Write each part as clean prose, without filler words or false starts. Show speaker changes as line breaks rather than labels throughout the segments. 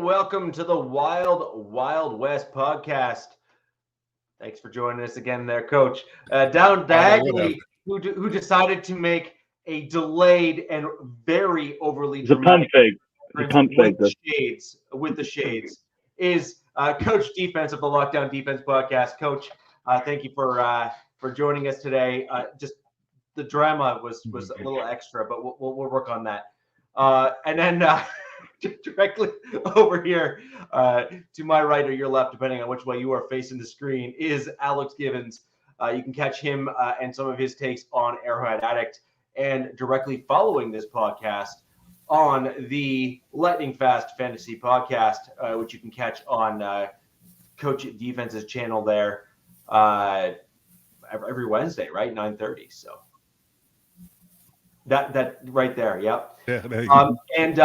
welcome to the Wild West podcast. Thanks for joining us again there, Coach. Down diagonally, who decided to make a delayed and very overly dramatic with the shades is Coach Defense of the Lockdown Defense podcast. Coach, thank you for joining us today. Just the drama was a little extra, but we'll work on that. And then directly over here to my right or your left, depending on which way you are facing the screen, is Alex Givens. You can catch him and some of his takes on Arrowhead Addict, and directly following this podcast on the Lightning Fast Fantasy Podcast, which you can catch on Coach Defense's channel there every Wednesday, right? 9:30. So that right there, yep. Yeah, there you go. And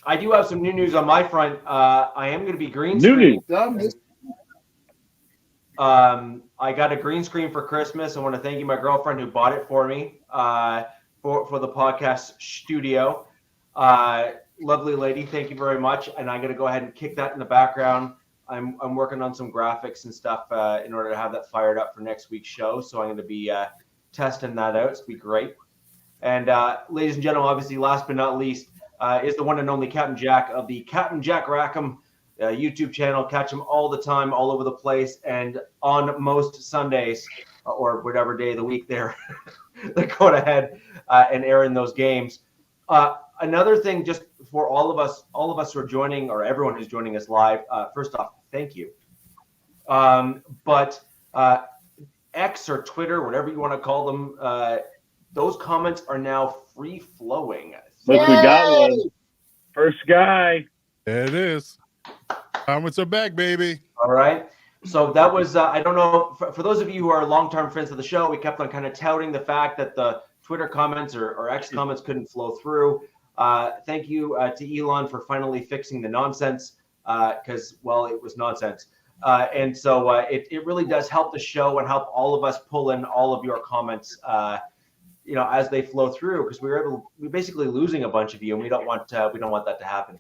I do have some new news on my front. I am going to be green screen. I got a green screen for Christmas. I want to thank you, my girlfriend, who bought it for me for the podcast studio. Lovely lady, thank you very much. And I'm going to go ahead and kick that in the background. I'm working on some graphics and stuff in order to have that fired up for next week's show. So I'm going to be testing that out. It's going to be great. And ladies and gentlemen, obviously, last but not least, is the one and only Captain Jack of the Captain Jack Rackham YouTube channel. Catch him all the time, all over the place, and on most Sundays or whatever day of the week they're going ahead and airing those games. Another thing, just for all of us who are joining, or everyone who's joining us live, first off, thank you. But X or Twitter, whatever you want to call them, those comments are now free flowing.
Look, we got one. First guy.
There it is. Comments are back, baby.
All right. So that was, I don't know, for those of you who are long-term friends of the show, we kept on kind of touting the fact that the Twitter comments or X comments couldn't flow through. Thank you to Elon for finally fixing the nonsense because, well, it was nonsense. And so it really does help the show and help all of us pull in all of your comments as they flow through, because we're basically losing a bunch of you, and we don't want that to happen.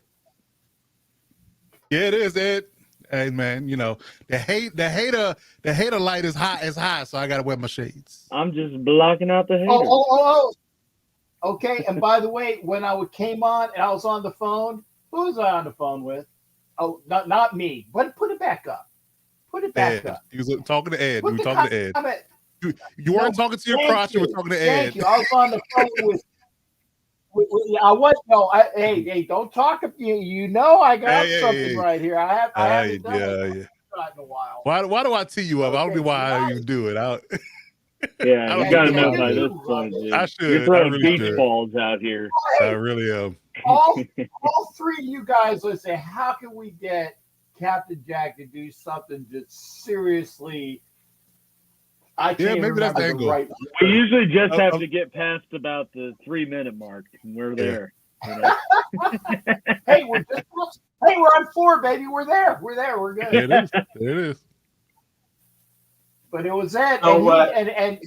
Yeah, it is, Ed. Hey man, the hater light is high, so I gotta wear my shades.
I'm just blocking out the haters.
Oh. Okay, and by the way, when I came on and I was on the phone, who was I on the phone with? Oh, not me. But put it back up. Put it back up.
You was talking to Ed. You were talking to Ed. You weren't talking to your crotch. You were talking to Ed.
Thank you. I was on the phone with I was hey, don't talk. I got something right here. I haven't done it in a while.
Why do I tee you up? I don't know why I even do it.
Yeah, I got enough by this point. Dude.
I should.
You're throwing beach balls out here.
I really am.
All three of you guys would say, how can we get Captain Jack to do something just seriously? I can't
maybe that's the angle.
Right
we usually just have to get past about the 3-minute mark, and we're there.
Hey, we're on 4, baby. We're there. We're good.
It is.
But it was that, and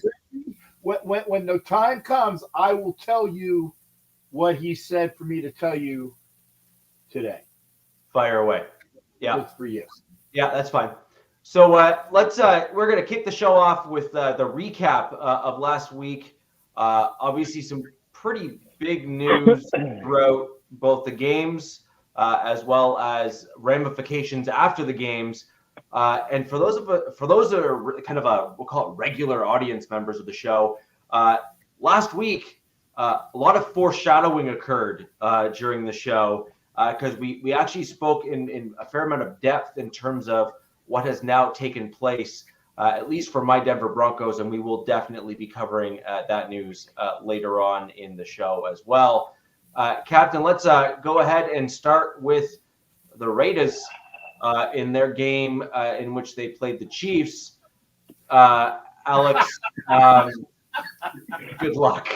when the time comes, I will tell you what he said for me to tell you today.
Fire away. Yeah,
it's for you.
Yeah, that's fine. So let's we're going to kick the show off with the recap of last week. Obviously, some pretty big news throughout both the games as well as ramifications after the games. And for those that are kind of we'll call it regular audience members of the show, last week a lot of foreshadowing occurred during the show because we actually spoke in a fair amount of depth in terms of what has now taken place, at least for my Denver Broncos, and we will definitely be covering that news later on in the show as well. Captain, let's go ahead and start with the Raiders in their game in which they played the Chiefs. Alex, good luck.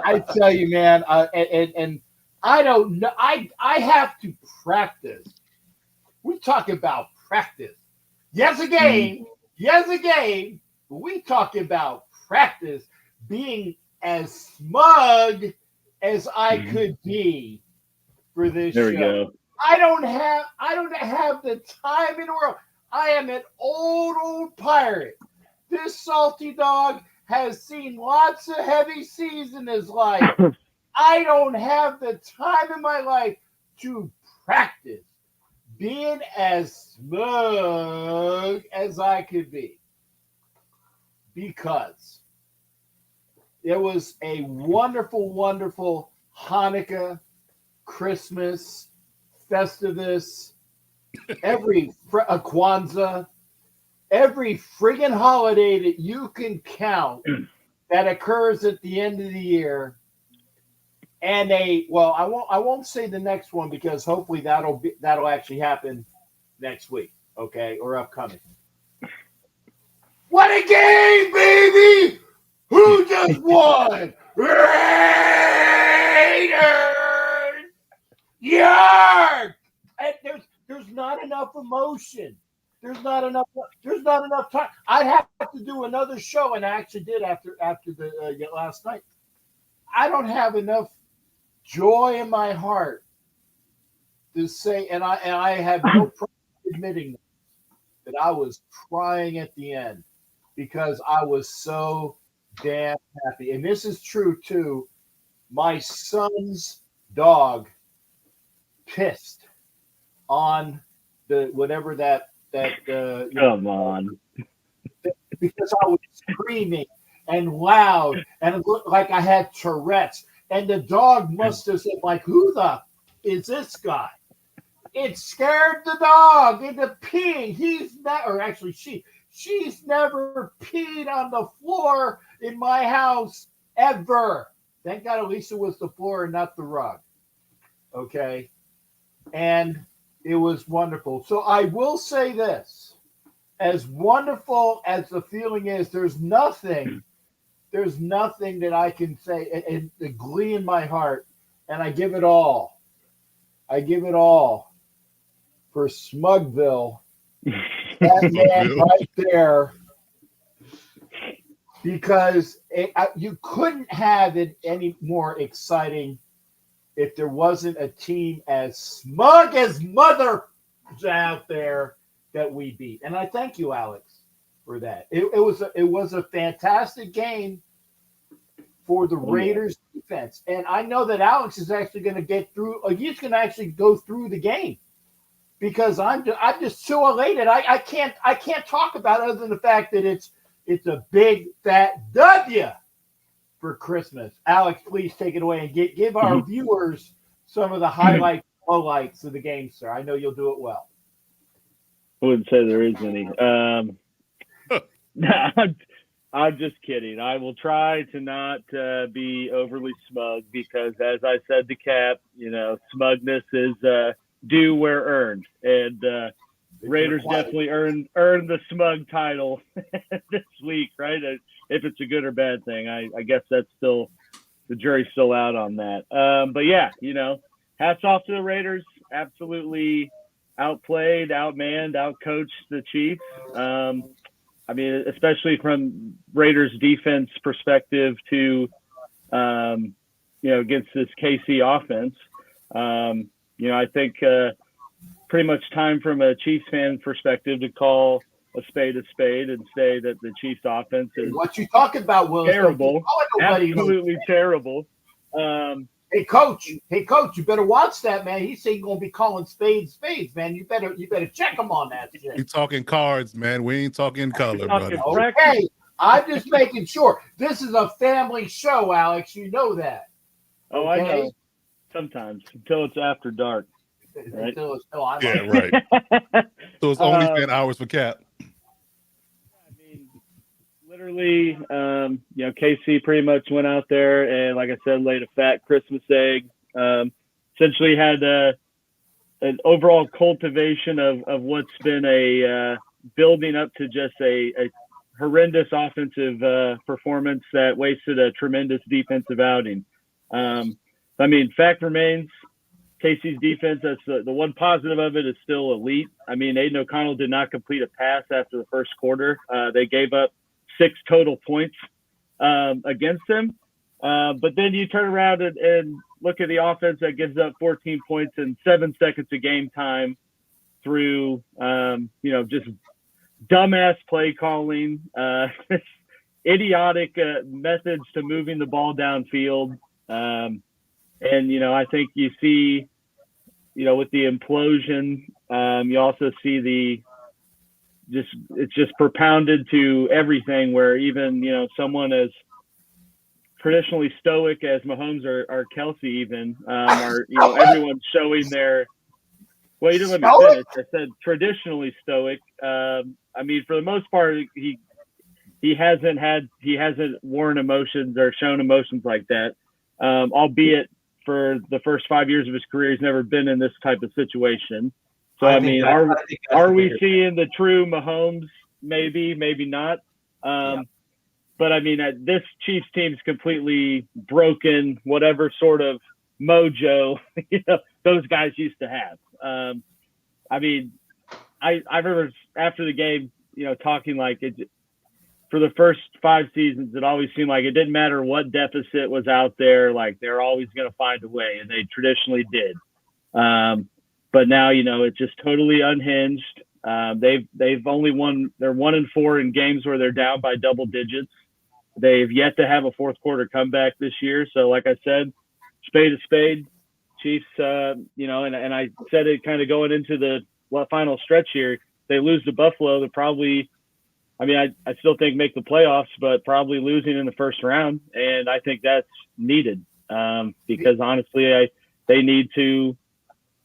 I tell you, man, and I don't know. I have to practice. We talk about practice. Yes, again. But we talk about practice being as smug as I could be for this
There
show.
we go.
I don't have the time in the world. I am an old pirate. This salty dog has seen lots of heavy seas in his life. I don't have the time in my life to practice being as smug as I could be, because it was a wonderful, wonderful Hanukkah, Christmas, Festivus, Kwanzaa, every friggin' holiday that you can count that occurs at the end of the year. And I won't say the next one, because hopefully that'll actually happen next week, okay, or upcoming. What a game, baby! Who just won? Raiders! Yark! And there's not enough emotion. There's not enough time. I'd have to do another show, and I actually did after the last night. I don't have enough joy in my heart to say, and I have no problem admitting that I was crying at the end, because I was so damn happy. And this is true too. My son's dog pissed on the whatever that
Come on.
because I was screaming and loud, and it looked like I had Tourette's. And the dog must have said, like, who the is this guy? It scared the dog into peeing. She's never peed on the floor in my house ever. Thank God at least it was the floor and not the rug. Okay. And it was wonderful. So I will say this. As wonderful as the feeling is, there's nothing that I can say, and the glee in my heart, and I give it all. I give it all for Smugville. That man right there, because you couldn't have it any more exciting if there wasn't a team as smug as mother out there that we beat. And I thank you, Alex, for that. It was a fantastic game for the Raiders defense. And I know that Alex is actually going to get through. He's going to actually go through the game, because I'm just so elated. I can't talk about it other than the fact that it's a big fat W for Christmas. Alex, please take it away and give our viewers some of the highlights, lowlights of the game, sir. I know you'll do it well.
I wouldn't say there is any. I'm just kidding. I will try to not be overly smug, because, as I said to Cap, smugness is due where earned, and Raiders definitely earned the smug title this week, right? If it's a good or bad thing, I guess that's still, the jury's still out on that. But yeah, hats off to the Raiders. Absolutely outplayed, outmanned, outcoached the Chiefs. I mean, especially from Raiders defense perspective to, against this KC offense. I think pretty much time from a Chiefs fan perspective to call a spade and say that the Chiefs offense is
what you talking about, Will?
Terrible, absolutely terrible.
Hey coach, you better watch that, man. He's saying going to be calling spades, man. You better check him on that shit.
We talking cards, man. We ain't talking color, brother.
Okay, I'm just making sure. This is a family show, Alex. You know that.
Oh, okay? I know. Sometimes, until it's after dark. Right?
Yeah, right. So it's only 10 hours for Cap.
I mean, literally, KC pretty much went out there and, like I said, laid a fat Christmas egg. Essentially had an overall cultivation of what's been a building up to just a horrendous offensive performance that wasted a tremendous defensive outing. I mean, fact remains, KC's defense, that's the one positive of it, is still elite. I mean, Aiden O'Connell did not complete a pass after the first quarter. They gave up 6 total points against them. But then you turn around and look at the offense that gives up 14 points in 7 seconds of game time through, just dumbass play calling, idiotic methods to moving the ball downfield. And, I think you see, with the implosion, you also see it's just propounded to everything where even, someone as traditionally stoic as Mahomes or Kelsey even are, everyone's showing their, well, you didn't let me finish. I said traditionally stoic. For the most part, he hasn't worn emotions or shown emotions like that. Albeit for the first 5 years of his career, he's never been in this type of situation. So, are we seeing the true Mahomes? Maybe, maybe not. But, this Chiefs team's completely broken whatever sort of mojo, those guys used to have. I remember after the game, talking like it, for the first 5 seasons, it always seemed like it didn't matter what deficit was out there. Like they're always going to find a way, and they traditionally did. But now, it's just totally unhinged. They've only won. They're 1-4 in games where they're down by double digits. They've yet to have a fourth quarter comeback this year. So, like I said, spade is spade. Chiefs, and I said it kind of going into the final stretch here. They lose to Buffalo. They're probably, I still think make the playoffs, but probably losing in the first round. And I think that's needed because honestly, they need to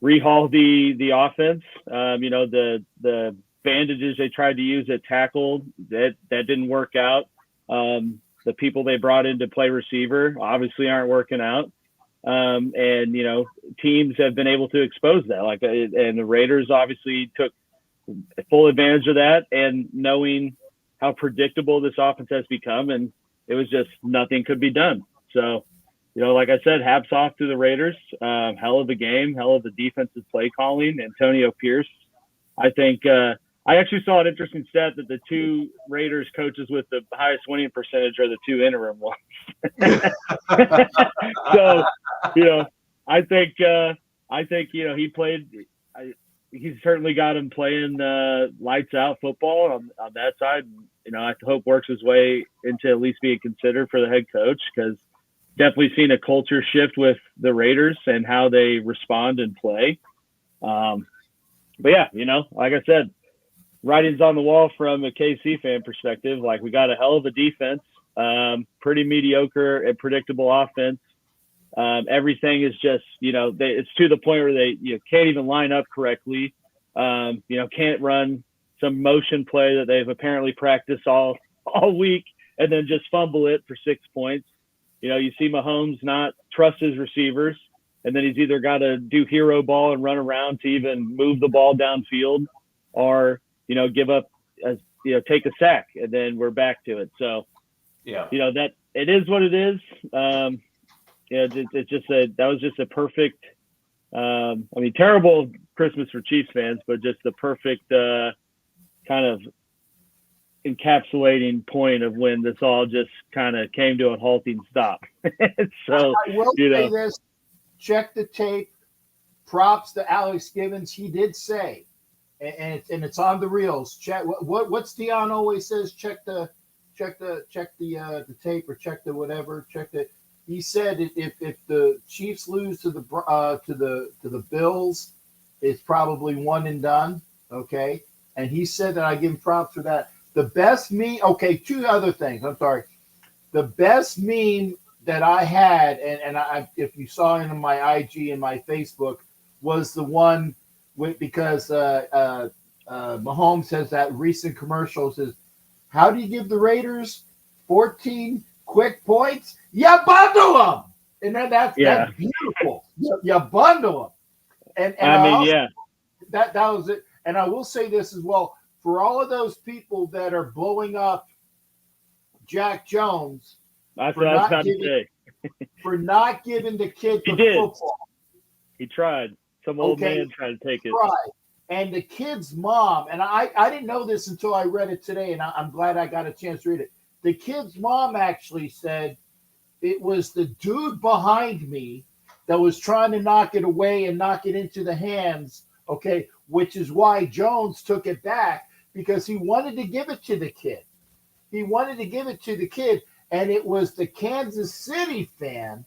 rehaul the offense. The bandages they tried to use at tackle, that didn't work out. The people they brought in to play receiver obviously aren't working out. Teams have been able to expose that. And the Raiders obviously took full advantage of that, and knowing how predictable this offense has become, and it was just nothing could be done. So, like I said, hats off to the Raiders. Hell of a game, hell of a defensive play calling. Antonio Pierce, I think I actually saw an interesting stat that the 2 Raiders coaches with the highest winning percentage are the 2 interim ones. So, I think he played. He's certainly got him playing lights out football on that side. I hope works his way into at least being considered for the head coach, because definitely seen a culture shift with the Raiders and how they respond and play. But yeah, like I said, writing's on the wall from a KC fan perspective. Like, we got a hell of a defense, pretty mediocre and predictable offense. Everything is just, it's to the point where they can't even line up correctly. Can't run some motion play that they've apparently practiced all week and then just fumble it for 6 points. You see Mahomes not trust his receivers, and then he's either got to do hero ball and run around to even move the ball downfield, or give up, take a sack, and then we're back to it. So, that it is what it is. It's just that was just a perfect, terrible Christmas for Chiefs fans, but just the perfect kind of encapsulating point of when this all just kind of came to a halting stop. So,
I will say this, check the tape, props to Alex Givens. He did say, and it's on the reels. Check what's Dion always says. Check the tape, or check the whatever. He said if the Chiefs lose to the Bills, it's probably one and done. Okay, and he said that I give him props for that. The best meme. Okay, 2 other things. I'm sorry. The best meme that I had, and I, if you saw it in my IG and my Facebook, was the one because Mahomes has that recent commercial says, "How do you give the Raiders 14 quick points? You bundle them," and then that's beautiful. You bundle them, and that was it. And I will say this as well, for all of those people that are blowing up Jack Jones for not giving the kid the football.
He tried. Some old man tried to take it.
And the kid's mom, and I didn't know this until I read it today, and I'm glad I got a chance to read it. The kid's mom actually said, it was the dude behind me that was trying to knock it away and knock it into the hands, okay, which is why Jones took it back, because he wanted to give it to the kid. He wanted to give it to the kid, and it was the Kansas City fan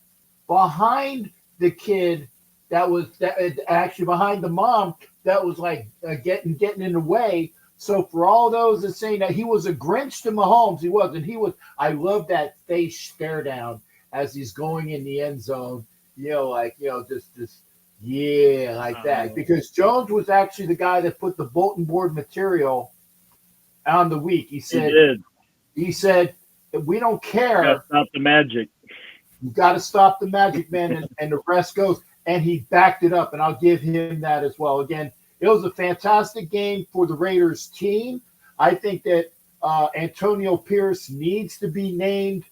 behind the kid actually behind the mom that was like getting in the way. So for all those that say that he was a Grinch to Mahomes, he wasn't. I love that face stare down as he's going in the end zone, like that. Because Jones was actually the guy that put the bulletin board material on the week. He said, we don't care.
Gotta stop the magic.
You got to stop the magic, man, and the rest goes. And he backed it up, and I'll give him that as well. Again, it was a fantastic game for the Raiders team. I think that Antonio Pierce needs to be named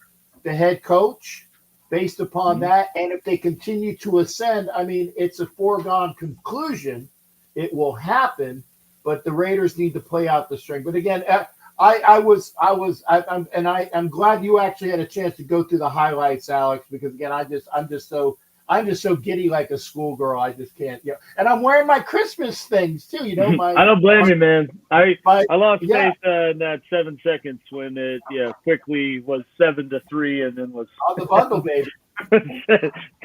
the head coach based upon that. And if they continue to ascend, I mean, it's a foregone conclusion. It will happen, but the Raiders need to play out the string. But again, I'm glad you actually had a chance to go through the highlights, Alex, because again, I'm just so giddy like a schoolgirl. I just can't. And I'm wearing my Christmas things too.
I don't blame you, man. I lost faith in that 7 seconds when it quickly was 7-3 and then was
on the bundle, baby.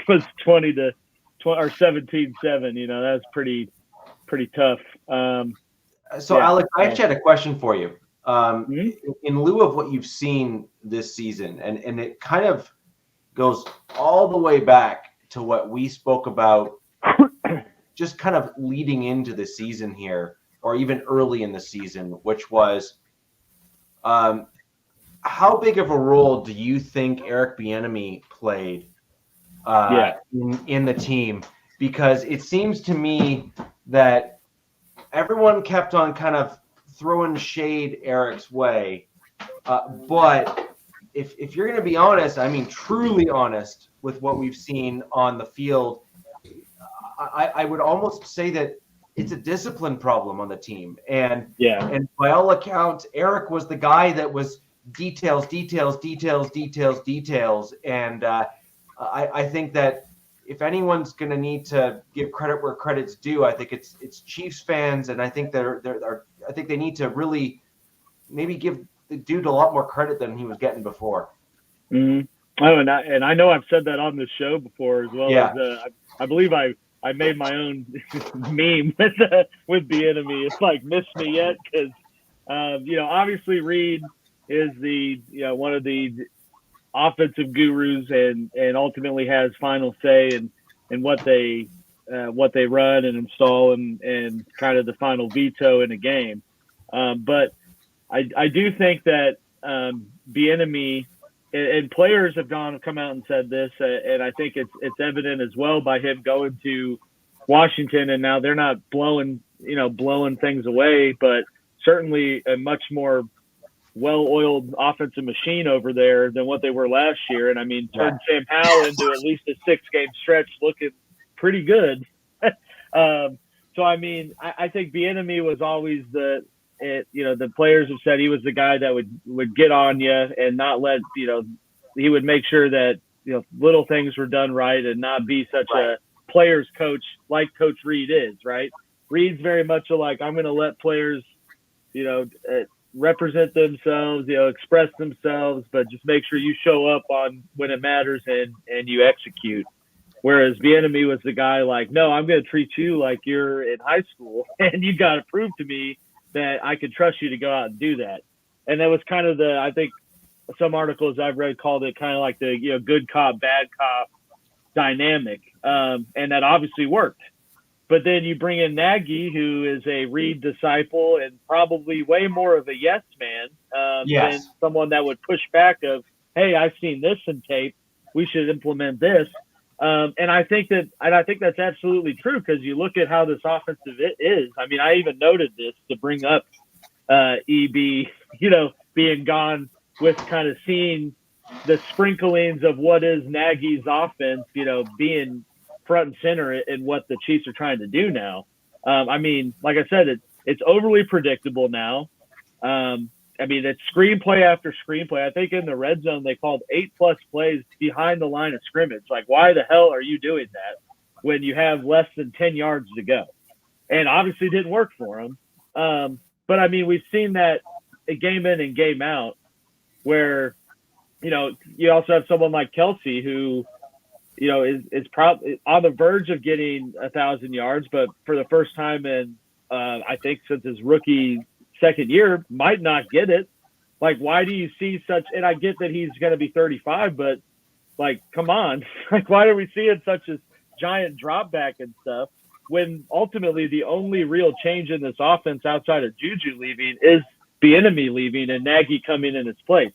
was 20-20 or 17-7. That's pretty tough.
Alex, I actually had a question for you. In lieu of what you've seen this season, and it kind of goes all the way back to what we spoke about just kind of leading into the season here, or even early in the season, which was how big of a role do you think Eric Bieniemy played in the team? Because it seems to me that everyone kept on kind of throwing shade Eric's way. But if you're going to be honest, I mean, truly honest with what we've seen on the field, I would almost say that it's a discipline problem on the team. And by all accounts, Eric was the guy that was details. And I think that if anyone's going to need to give credit where credit's due, I think it's Chiefs fans, and I think I think they need to really maybe give the dude a lot more credit than he was getting before.
Mm-hmm. Oh, and I know I've said that on the show before as well.
Yeah.
As, I believe I made my own meme with Bieniemy. It's like "Miss Me Yet?" Because obviously Reed is the one of the offensive gurus and ultimately has final say in what they run and install and kind of the final veto in a game. But I do think that Bieniemy and players have come out and said this, and I think it's evident as well by him going to Washington, and now they're not blowing things away, but certainly a much more well-oiled offensive machine over there than what they were last year. And I mean, turned Sam Howell into at least a 6-game stretch looking pretty good. So I mean, I think Bieniemy was always the players have said he was the guy that would get on you and not let, he would make sure that, little things were done right and not be such a player's coach like Coach Reed is, right? Reed's very much like, I'm going to let players, represent themselves, express themselves, but just make sure you show up on when it matters and you execute. Whereas Bieniemy was the guy like, no, I'm going to treat you like you're in high school and you got to prove to me that I could trust you to go out and do that. And that was kind of I think some articles I've read called it kind of like the, good cop, bad cop dynamic. And that obviously worked. But then you bring in Nagy, who is a Reed disciple and probably way more of a yes man than someone that would push back of, hey, I've seen this in tape. We should implement this. And I think that's absolutely true, because you look at how this offensive is. I mean, I even noted this to bring up EB, being gone with kind of seeing the sprinklings of what is Nagy's offense, being front and center in what the Chiefs are trying to do now. I mean, like I said, it's overly predictable now. And I mean, it's screenplay after screenplay. I think in the red zone, they called 8+ plays behind the line of scrimmage. Like, why the hell are you doing that when you have less than 10 yards to go? And obviously it didn't work for them. But I mean, we've seen that game in and game out where, you know, you also have someone like Kelsey who, you know, is probably on the verge of getting 1,000 yards, but for the first time in, I think since his rookie second year, might not get it. Like, why do you see such, and I get that he's going to be 35, but like, come on, like, why are we seeing such a giant drop back and stuff when ultimately the only real change in this offense outside of Juju leaving is Bieniemy leaving and Nagy coming in his place?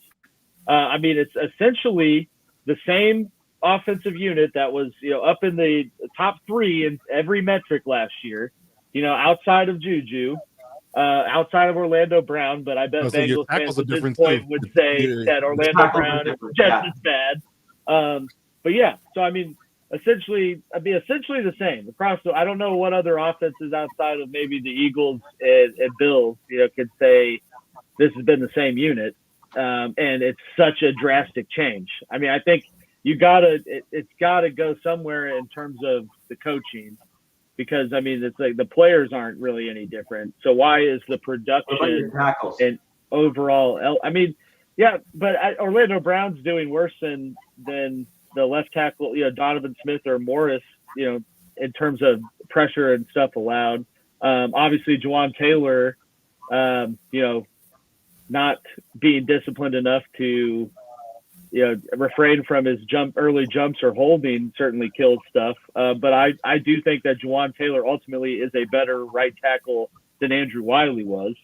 I mean, it's essentially the same offensive unit that was, you know, up in the top 3 in every metric last year, you know, outside of Juju, outside of Orlando Brown, but I bet Bengals fans at this point would say that Orlando Brown is just as bad. But yeah, so I mean, essentially the same across. I don't know what other offenses outside of maybe the Eagles and Bills, you know, could say this has been the same unit, and it's such a drastic change. I mean, I think it's got to go somewhere in terms of the coaching. Because, I mean, it's like the players aren't really any different. So why is the production and overall – I mean, yeah, but Orlando Brown's doing worse than the left tackle, you know, Donovan Smith or Morris, you know, in terms of pressure and stuff allowed. Obviously, Juwan Taylor, you know, not being disciplined enough to – you know, refrain from his early jumps or holding certainly kills stuff. But I do think that Juwan Taylor ultimately is a better right tackle than Andrew Wiley was.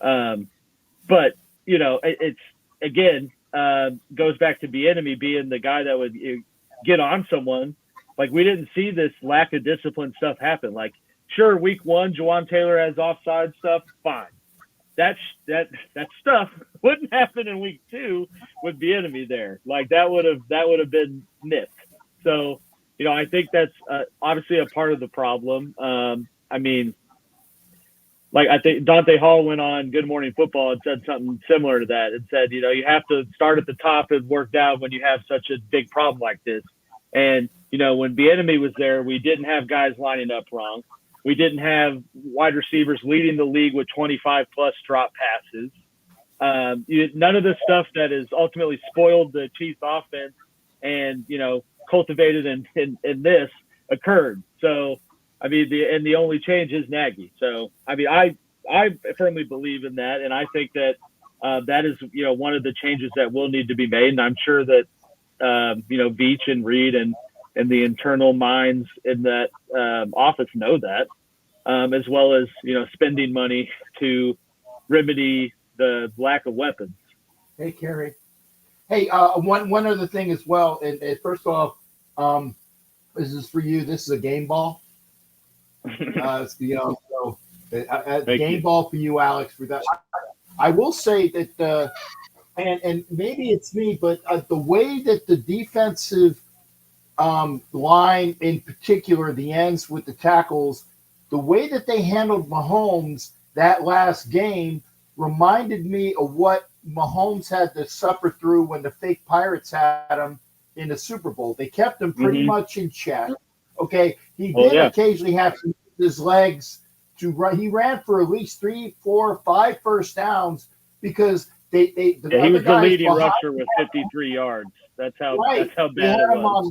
But, you know, it's, again, goes back to Bieniemy being the guy that would get on someone. Like, we didn't see this lack of discipline stuff happen. Like, sure, week 1, Juwan Taylor has offside stuff, fine. That stuff wouldn't happen in week 2 with Bieniemy there. Like, that would have been nipped. So, you know, I think that's obviously a part of the problem. I mean, like, I think Dante Hall went on Good Morning Football and said something similar to that. It said, you know, you have to start at the top and work down when you have such a big problem like this. And, you know, when Bieniemy was there, we didn't have guys lining up wrong. We didn't have wide receivers leading the league with 25+ drop passes. None of the stuff that has ultimately spoiled the Chiefs offense and, you know, cultivated in this occurred. So, I mean, the only change is Nagy. So, I mean, I firmly believe in that. And I think that that is, you know, one of the changes that will need to be made. And I'm sure that, you know, Veach and Reed and the internal minds in that office know that, as well as, you know, spending money to remedy the lack of weapons.
Hey, Kerry. Hey, one other thing as well. And first off, this is for you. This is a game ball. You know, so game ball for you, Alex. For that, I will say that, and maybe it's me, but the way that the defensive line, in particular, the ends with the tackles, the way that they handled Mahomes that last game reminded me of what Mahomes had to suffer through when the fake Pirates had him in the Super Bowl. They kept him pretty much in check. Okay, he did occasionally have to use his legs to run. He ran for at least 3, 4, 5 first downs because he
was the leading rusher with 53 yards. That's how bad it was.
He had him on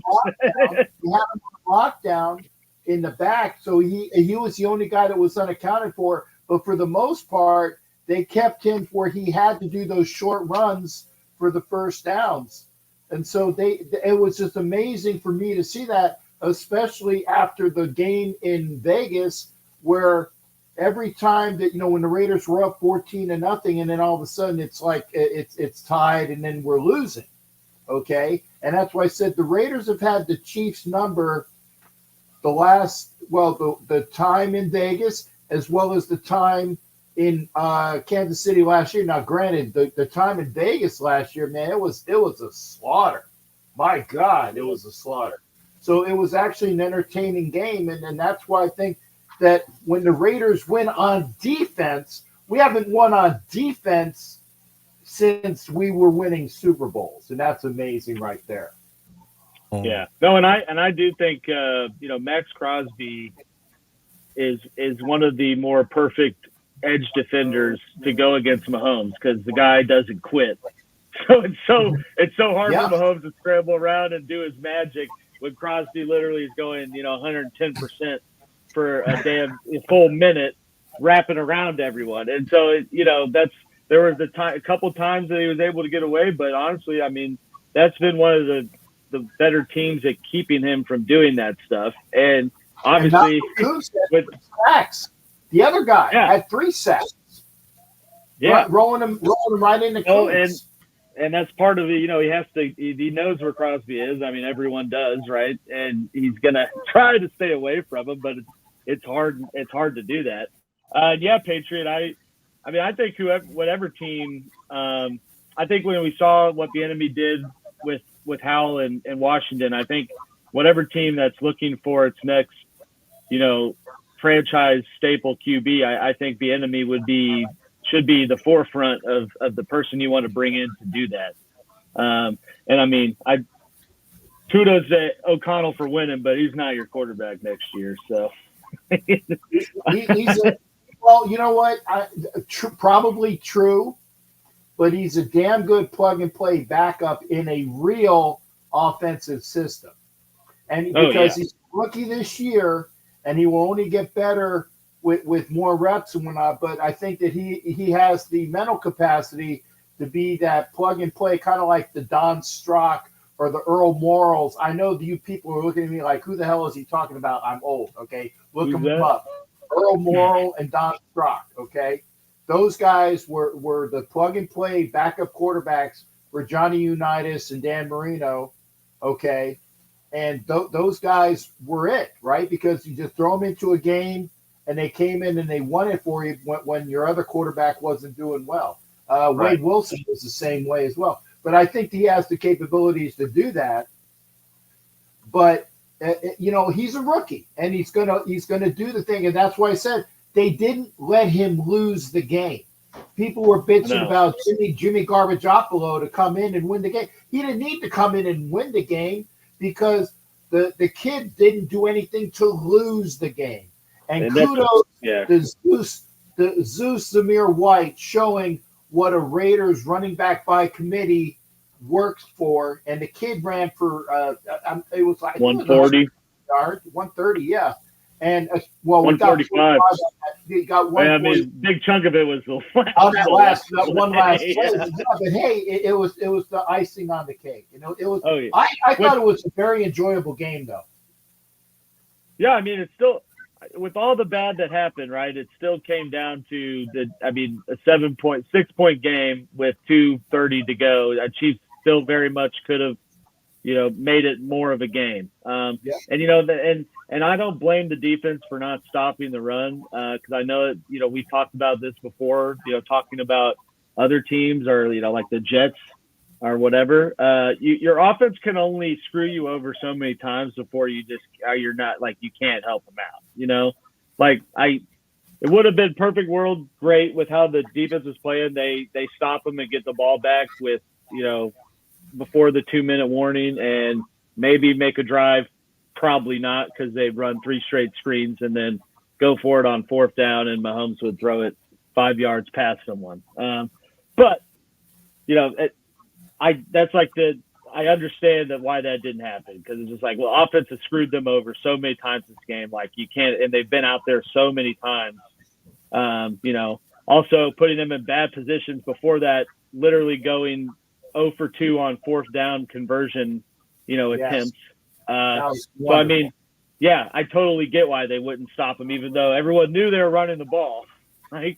lockdown in the back, so he was the only guy that was unaccounted for. But for the most part, they kept him where he had to do those short runs for the first downs. And so it was just amazing for me to see that, especially after the game in Vegas, where every time that, you know, when the Raiders were up 14-0, and then all of a sudden it's like it's tied and then we're losing. Okay. And that's why I said the Raiders have had the Chiefs number the time in Vegas, as well as the time in Kansas City last year. Now, granted, the time in Vegas last year, man, it was a slaughter. My God, it was a slaughter. So it was actually an entertaining game, and that's why I think that when the Raiders win on defense, we haven't won on defense since we were winning Super Bowls, and that's amazing right there.
Yeah. No, and I do think Max Crosby is one of the more perfect edge defenders to go against Mahomes because the guy doesn't quit. So it's so hard for Mahomes to scramble around and do his magic when Crosby literally is going 110% for a damn full minute, wrapping around everyone. And so there was a couple times that he was able to get away, but honestly, I mean, that's been one of the better teams at keeping him from doing that stuff. And obviously,
with sacks, the other guy had 3 sacks.
Yeah,
rolling him right into Cooks.
And that's part of it. He knows where Crosby is. I mean, everyone does, right? And he's gonna try to stay away from him, but it's hard. It's hard to do that. Patriot. I think whatever team. I think when we saw what the enemy did with Howell and Washington, I think whatever team that's looking for its next, franchise staple QB, I think the enemy should be the forefront of the person you want to bring in to do that. And I mean, kudos to O'Connell for winning, but he's not your quarterback next year. So
well, you know what? Probably true, but he's a damn good plug and play backup in a real offensive system. And because he's rookie this year, and he will only get better with more reps and whatnot, but I think that he has the mental capacity to be that plug and play, kind of like the Don Strock or the Earl Morralls. I know you people are looking at me like, who the hell is he talking about? I'm old, okay? Look them up. Earl Morrall and Don Strock, okay? Those guys were the plug and play backup quarterbacks for Johnny Unitas and Dan Marino, okay? And those guys were it, right? Because you just throw them into a game, and they came in and they won it for you when your other quarterback wasn't doing well. Wade Wilson was the same way as well. But I think he has the capabilities to do that. But he's a rookie, and he's gonna do the thing, and that's why I said they didn't let him lose the game. People were bitching about Jimmy Garbaggio to come in and win the game. He didn't need to come in and win the game because the kid didn't do anything to lose the game. And kudos to Zeus Zamir White showing what a Raiders running back by committee works for. And the kid ran for it was like
140
yards, 130, yeah. And
135.
He got one.
I mean, big chunk of it was the
last one last play. Yeah, but hey, it was the icing on the cake. It was. Oh, yeah. I thought it was a very enjoyable game, though.
Yeah, I mean, it's still. With all the bad that happened, right, it still came down to a 6-point game with 2:30 to go. Chiefs still very much could have, made it more of a game. And I don't blame the defense for not stopping the run because I know that, we've talked about this before, talking about other teams or, like the Jets or whatever. Your offense can only screw you over so many times before you're not like you can't help them out. It would have been perfect world great with how the defense was playing. They stop them and get the ball back with before the 2-minute warning and maybe make a drive. Probably not because they'd run 3 straight screens and then go for it on 4th down and Mahomes would throw it 5 yards past someone. But I understand why that didn't happen because it's just like, well, offense has screwed them over so many times this game. Like you can't, and they've been out there so many times. Also putting them in bad positions before that, literally going 0 for 2 on 4th down conversion, attempts. So I mean, yeah, I totally get why they wouldn't stop them, even though everyone knew they were running the ball. Right?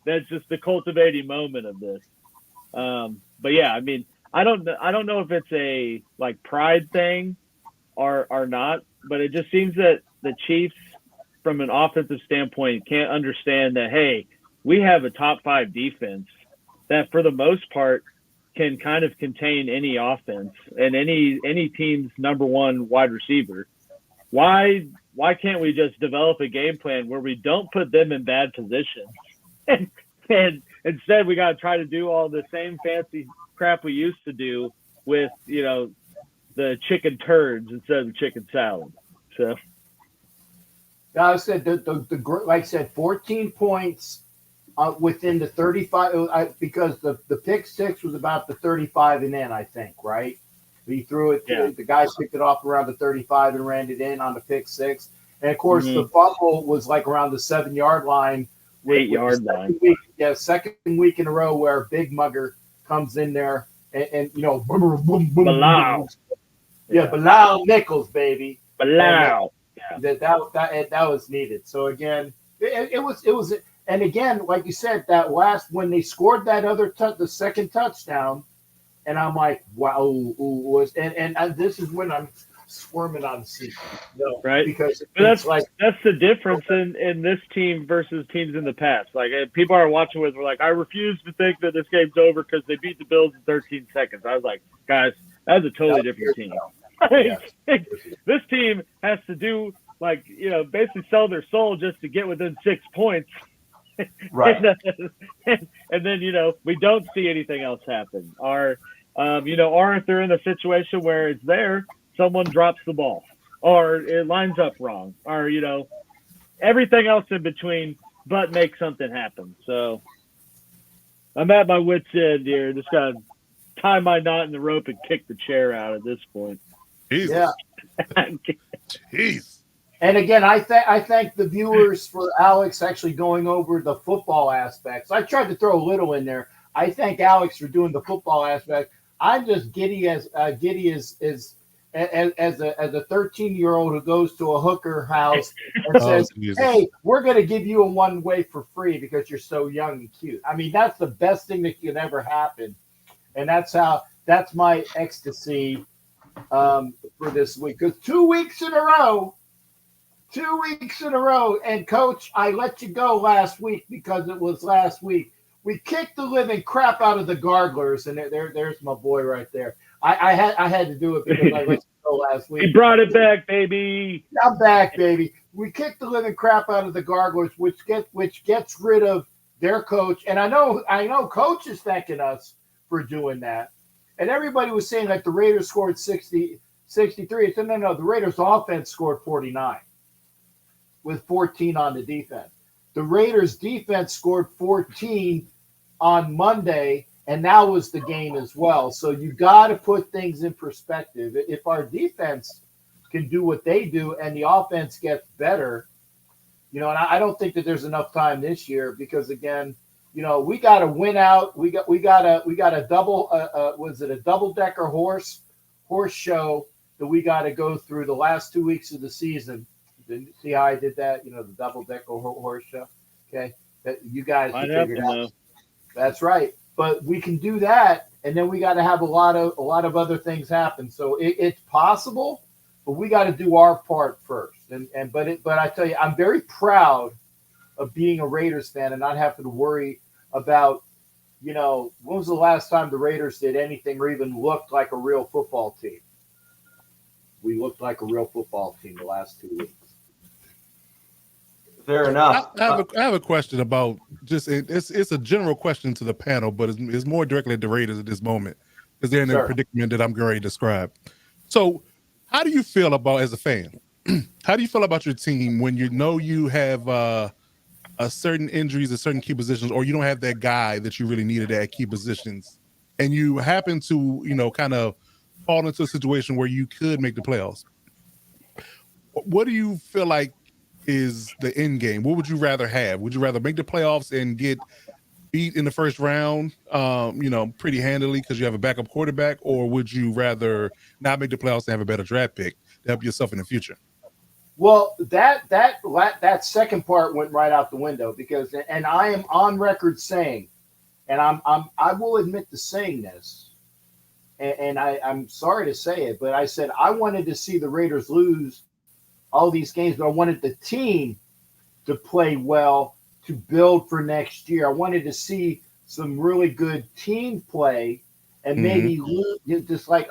That's just the cultivating moment of this. But yeah, I mean, I don't know if it's a like pride thing or not, but it just seems that the Chiefs, from an offensive standpoint, can't understand that, hey, we have a top 5 defense that for the most part can kind of contain any offense and any team's number 1 wide receiver. Why can't we just develop a game plan where we don't put them in bad positions and instead we got to try to do all the same fancy crap we used to do with, the chicken turds instead of the chicken salad. So.
I said like I said, 14 points within the 35 because the pick six was about the 35 and in, I think, right? He threw it.
Yeah.
The guy picked it off around the 35 and ran it in on the pick six. And of course, the fumble was like around the 7-yard line.
8-yard line.
Second week in a row where Big Mugger comes in there and boom, boom, boom,
Bilal.
Yeah, Bilal Nichols, baby.
Bilal.
That was needed. So again, it was, and again, like you said, that last when they scored that the second touchdown, and I'm like, wow, and this is when I'm squirming on the seat,
right?
Because
that's the difference in this team versus teams in the past. Like people are watching with, we're like, I refuse to think that this game's over because they beat the Bills in 13 seconds. I was like, guys, that's a totally different team. This team has to do basically sell their soul just to get within 6 points.
Right.
and then, we don't see anything else happen. Or if they're in a situation where it's there, someone drops the ball or it lines up wrong or, everything else in between, but make something happen. So I'm at my wit's end here. Just got to tie my knot in the rope and kick the chair out at this point.
Jesus.
Yeah.
Jeez.
And again, I thank the viewers for Alex actually going over the football aspects. I tried to throw a little in there. I thank Alex for doing the football aspect. I'm just giddy as a 13-year-old who goes to a hooker house and says, "Hey, we're going to give you a one-way for free because you're so young and cute." I mean, that's the best thing that could ever happen, and that's my ecstasy for this week. Because 2 weeks in a row. And Coach, I let you go last week because it was last week. We kicked the living crap out of the Garglers, and there's my boy right there. I had to do it because I let you go last week.
He brought it back, baby.
I'm back, baby. We kicked the living crap out of the Garglers, which gets rid of their coach. And I know Coach is thanking us for doing that. And everybody was saying that the Raiders scored 63. I said, no, the Raiders offense scored 49. With 14 on the defense. The Raiders defense scored 14 on Monday, and that was the game as well. So you got to put things in perspective. If our defense can do what they do and the offense gets better, and I don't think that there's enough time this year because again, we got to win out. We got a double was it a double-decker horse show that we got to go through the last 2 weeks of the season. Didn't see how I did that? The double-decker horse show. Okay, that you guys can figure it out. That's right. But we can do that, and then we got to have a lot of other things happen. So it's possible, but we got to do our part first. But I tell you, I'm very proud of being a Raiders fan and not having to worry about, when was the last time the Raiders did anything or even looked like a real football team? We looked like a real football team the last 2 weeks.
Fair enough.
I have a question about it's a general question to the panel, but it's more directly at the Raiders at this moment because they're in a predicament that I'm going to describe. So, how do you feel about as a fan? How do you feel about your team when you have a certain injuries at certain key positions, or you don't have that guy that you really needed at key positions, and you happen to kind of fall into a situation where you could make the playoffs? What do you feel like is the end game? What would you rather have? Would you rather make the playoffs and get beat in the first round, pretty handily because you have a backup quarterback, or would you rather not make the playoffs and have a better draft pick to help yourself in the future?
Well, that second part went right out the window because, and I am on record saying, and I will admit to saying this, and I'm sorry to say it, but I said I wanted to see the Raiders lose all these games, but I wanted the team to play well to build for next year. I wanted to see some really good team play and maybe lose, just like,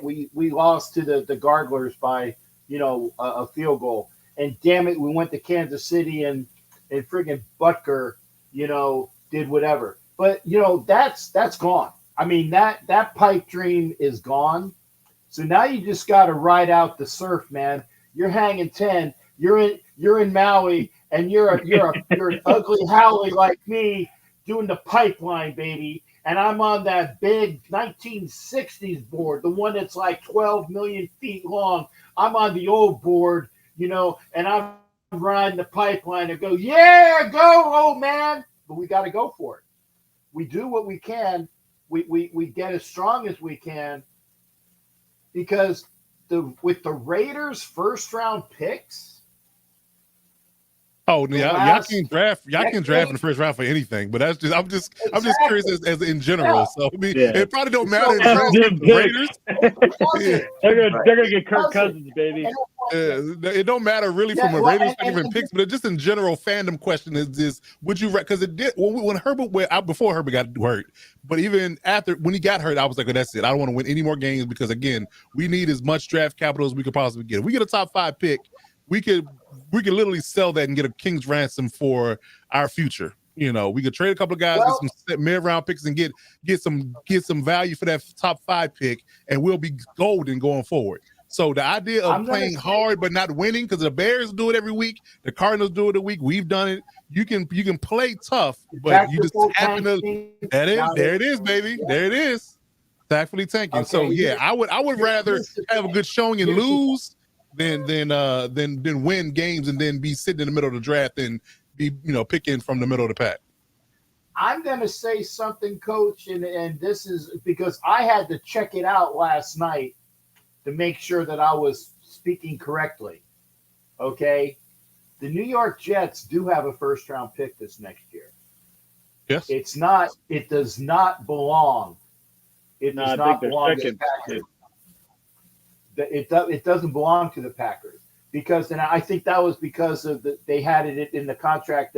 we lost to the Garglers by, a field goal. And damn it, we went to Kansas City and friggin' Butker, did whatever. But that's gone. I mean, that pipe dream is gone. So now you just got to ride out the surf, man. You're hanging 10. You're in Maui, and you're an ugly howley like me doing the pipeline, baby. And I'm on that big 1960s board, the one that's like 12 million feet long. I'm on the old board, and I'm riding the pipeline and go, yeah, go, old man. But we got to go for it. We do what we can. We get as strong as we can, because with the Raiders' first round picks.
Oh yeah, y'all can draft in the first round for anything, but I'm just curious as in general. So I mean, it probably don't matter in the Raiders.
They're gonna get Kirk Cousins, baby.
It don't matter really from a Raiders perspective picks, but just in general fandom question is this: would you? Because it did when Herbert before Herbert got hurt, but even after when he got hurt, I was like, well, that's it. I don't want to win any more games because again, we need as much draft capital as we could possibly get. If we get a top 5 pick, we could literally sell that and get a king's ransom for our future. We could trade a couple of guys, get some mid-round picks, and get some value for that top 5 pick, and we'll be golden going forward. So the idea of playing hard but not winning, because the Bears do it every week, the Cardinals do it a week, we've done it. You can play tough, but you just happen to. There it is, baby. There it is. Tactfully tanking. Okay, so yeah, I would rather have a good showing and lose than win games and then be sitting in the middle of the draft and be picking from the middle of the pack.
I'm going to say something, Coach, and this is because I had to check it out last night to make sure that I was speaking correctly. Okay, the New York Jets do have a first-round pick this next year.
Yes,
it's not. It does not belong. It does not belong to the Packers. It doesn't belong to the Packers because, and I think that was because of they had it in the contract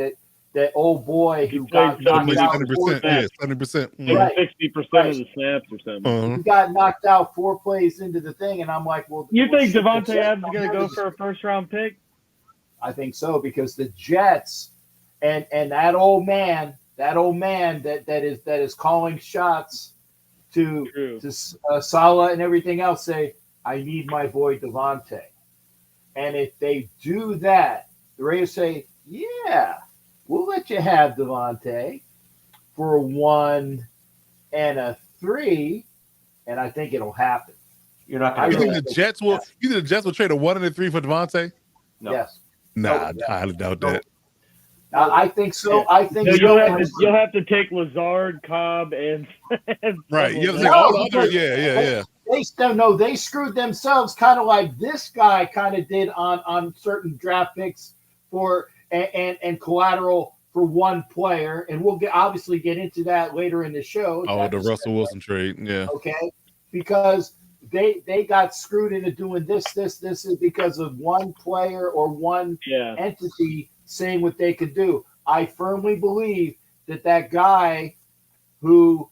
that old boy who got knocked out
100%, 70%,
right, 60% of the snaps or something.
He got knocked out 4 plays into the thing, and I'm like, well,
you think Devontae Adams is going to go for a first-round pick?
I think so because the Jets and that old man that is calling shots to Salah and everything else say, I need my boy Devontae. And if they do that, the Raiders say, yeah, we'll let you have Devontae for a 1 and a 3, and I think it'll happen.
You're not going
to. You think the Jets will? You think the Jets will trade a 1 and a 3 for Devontae?
No. Yes.
Nah, I highly doubt that.
I think so. I think
you'll have to take Lazard, Cobb, and
right. You have to take all the other. Yeah.
They screwed themselves, kind of like this guy kind of did on certain draft picks for and collateral for one player, and we'll obviously get into that later in the show.
Oh, the Russell Wilson trade, yeah.
Okay, because they got screwed into doing this is because of one player or one entity saying what they could do. I firmly believe that guy who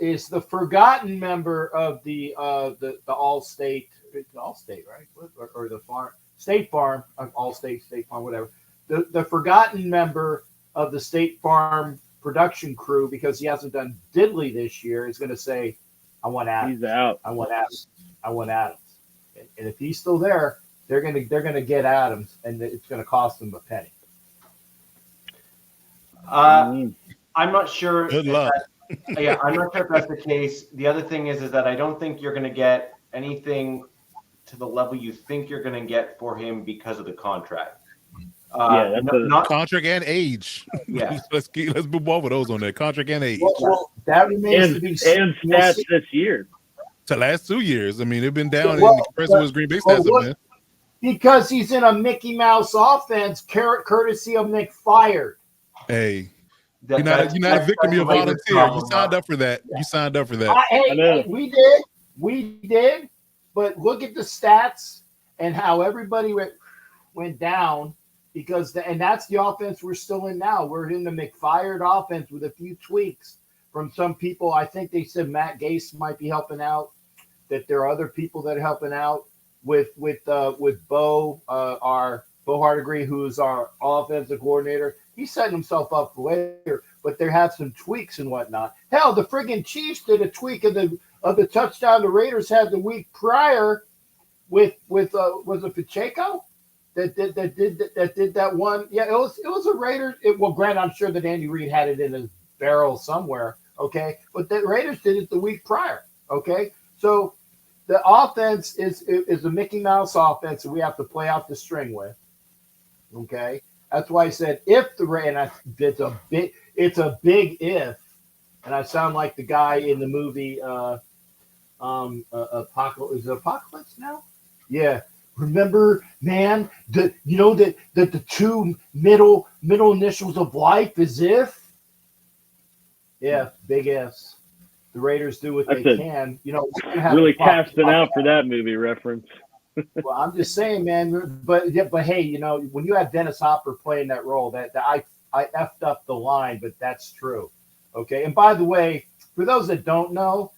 is the forgotten member of the Allstate, right? Or the State Farm, Allstate, State Farm, whatever. The forgotten member of the State Farm production crew, because he hasn't done diddly this year, is going to say, I want Adams.
He's out.
I want Adams. And if he's still there, they're gonna get Adams, and it's going to cost them a penny.
I'm not sure.
Good luck.
I'm not sure if that's the case. The other thing is that I don't think you're going to get anything to the level you think you're going to get for him because of the contract.
Not contract and age.
Yeah,
let's move over those on there. Contract and age.
Well, that remains to be seen.
And stats this year.
The last 2 years. I mean, they've been down in comparison with Green Bay stats, man.
Because he's in a Mickey Mouse offense, courtesy of Nick Fired.
Hey, you're not a victim. You're a volunteer. You signed up for that.
Hey, we did. But look at the stats and how everybody went down because and that's the offense we're still in now. We're in the McFired offense with a few tweaks from some people. I think they said Matt Gase might be helping out. That there are other people that are helping out with Bo, our Bo Hardigree, who's our offensive coordinator. He's setting himself up for later. but they have some tweaks and whatnot. Hell, the friggin' Chiefs did a tweak of the touchdown the Raiders had the week prior with was it Pacheco that did that one? Yeah, it was a Raiders. Well, granted, I'm sure that Andy Reid had it in his barrel somewhere. Okay, but the Raiders did it the week prior. Okay, so the offense is a Mickey Mouse offense that we have to play out the string with. Okay, that's why I said if the Raiders, it's a big if, and I sound like the guy in the movie Apocalypse. Is it Apocalypse now? Yeah. Remember, man, the two middle initials of life is if. Yeah, big ifs. The Raiders do what they can. You know,
really casting out for that movie reference.
Well, I'm just saying, man. But hey, you know, when you have Dennis Hopper playing that role, that I effed up the line, but that's true. Okay. And by the way, for those that don't know,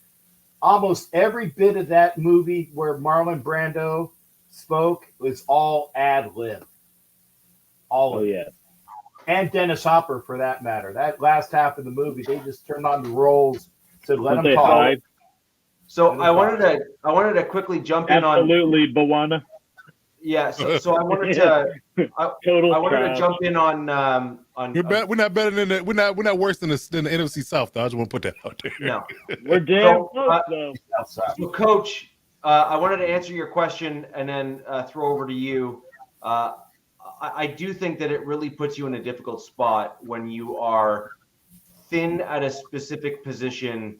almost every bit of that movie where Marlon Brando spoke was all ad lib. All of it. And Dennis Hopper, for that matter. That last half of the movie, they just turned on the rolls, said, "Let them talk."
So I wanted to quickly jump in on
absolutely Bawana.
Yeah, so I wanted to jump in on
we're not better than the, we're not worse than the NFC South. Though. I just want to put that out there.
No,
we're damn close though.
So, Coach, I wanted to answer your question and then throw over to you. I do think that it really puts you in a difficult spot when you are thin at a specific position.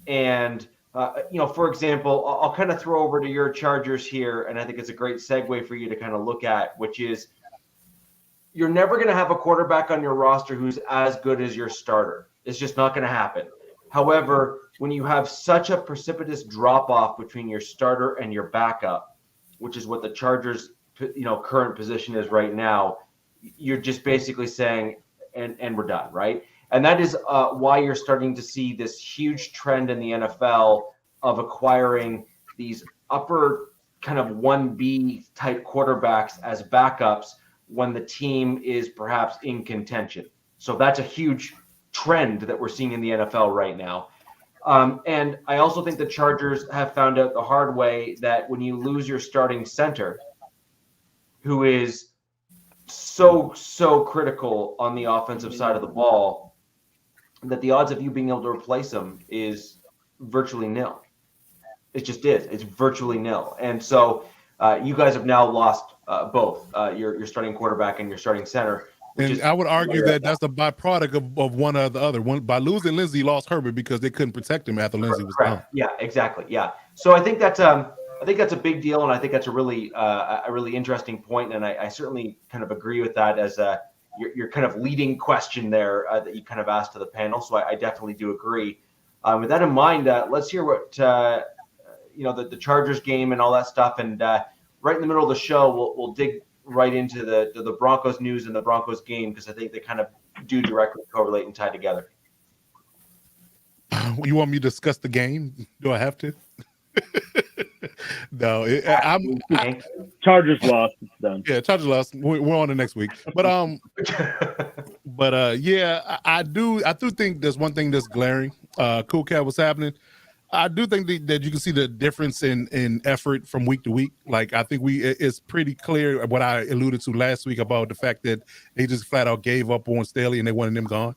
And, for example, I'll kind of throw over to your Chargers here, and I think it's a great segue for you to kind of look at, which is you're never going to have a quarterback on your roster who's as good as your starter. It's just not going to happen. However, when you have such a precipitous drop-off between your starter and your backup, which is what the Chargers' current position is right now, you're just basically saying, and we're done, right? And that is why you're starting to see this huge trend in the NFL of acquiring these upper kind of 1B type quarterbacks as backups when the team is perhaps in contention. So that's a huge trend that we're seeing in the NFL right now. And I also think the Chargers have found out the hard way that when you lose your starting center, who is so critical on the offensive side of the ball, that the odds of you being able to replace him is virtually nil. It just is. It's virtually nil. And so you guys have now lost both your starting quarterback and your starting center.
And I would argue that that's a byproduct of one or the other. One, by losing Lindsey, lost Herbert because they couldn't protect him after Lindsey was gone.
Yeah, exactly. Yeah. So I think that's a big deal, and I think that's a really interesting point, and I certainly kind of agree with that as your kind of leading question there that you kind of asked to the panel. So I definitely do agree. With that in mind, let's hear what the Chargers game and all that stuff, and right in the middle of the show, we'll dig right into the Broncos news and the Broncos game because I think they kind of do directly correlate and tie together.
You want me to discuss the game? Do I have to? No,
Chargers lost. It's done.
Yeah, Chargers lost. We're on the next week. But yeah, I do think there's one thing that's glaring. Cool Cat, what's happening? I do think that you can see the difference in effort from week to week. Like I think it's pretty clear what I alluded to last week about the fact that they just flat out gave up on Staley and they wanted him gone.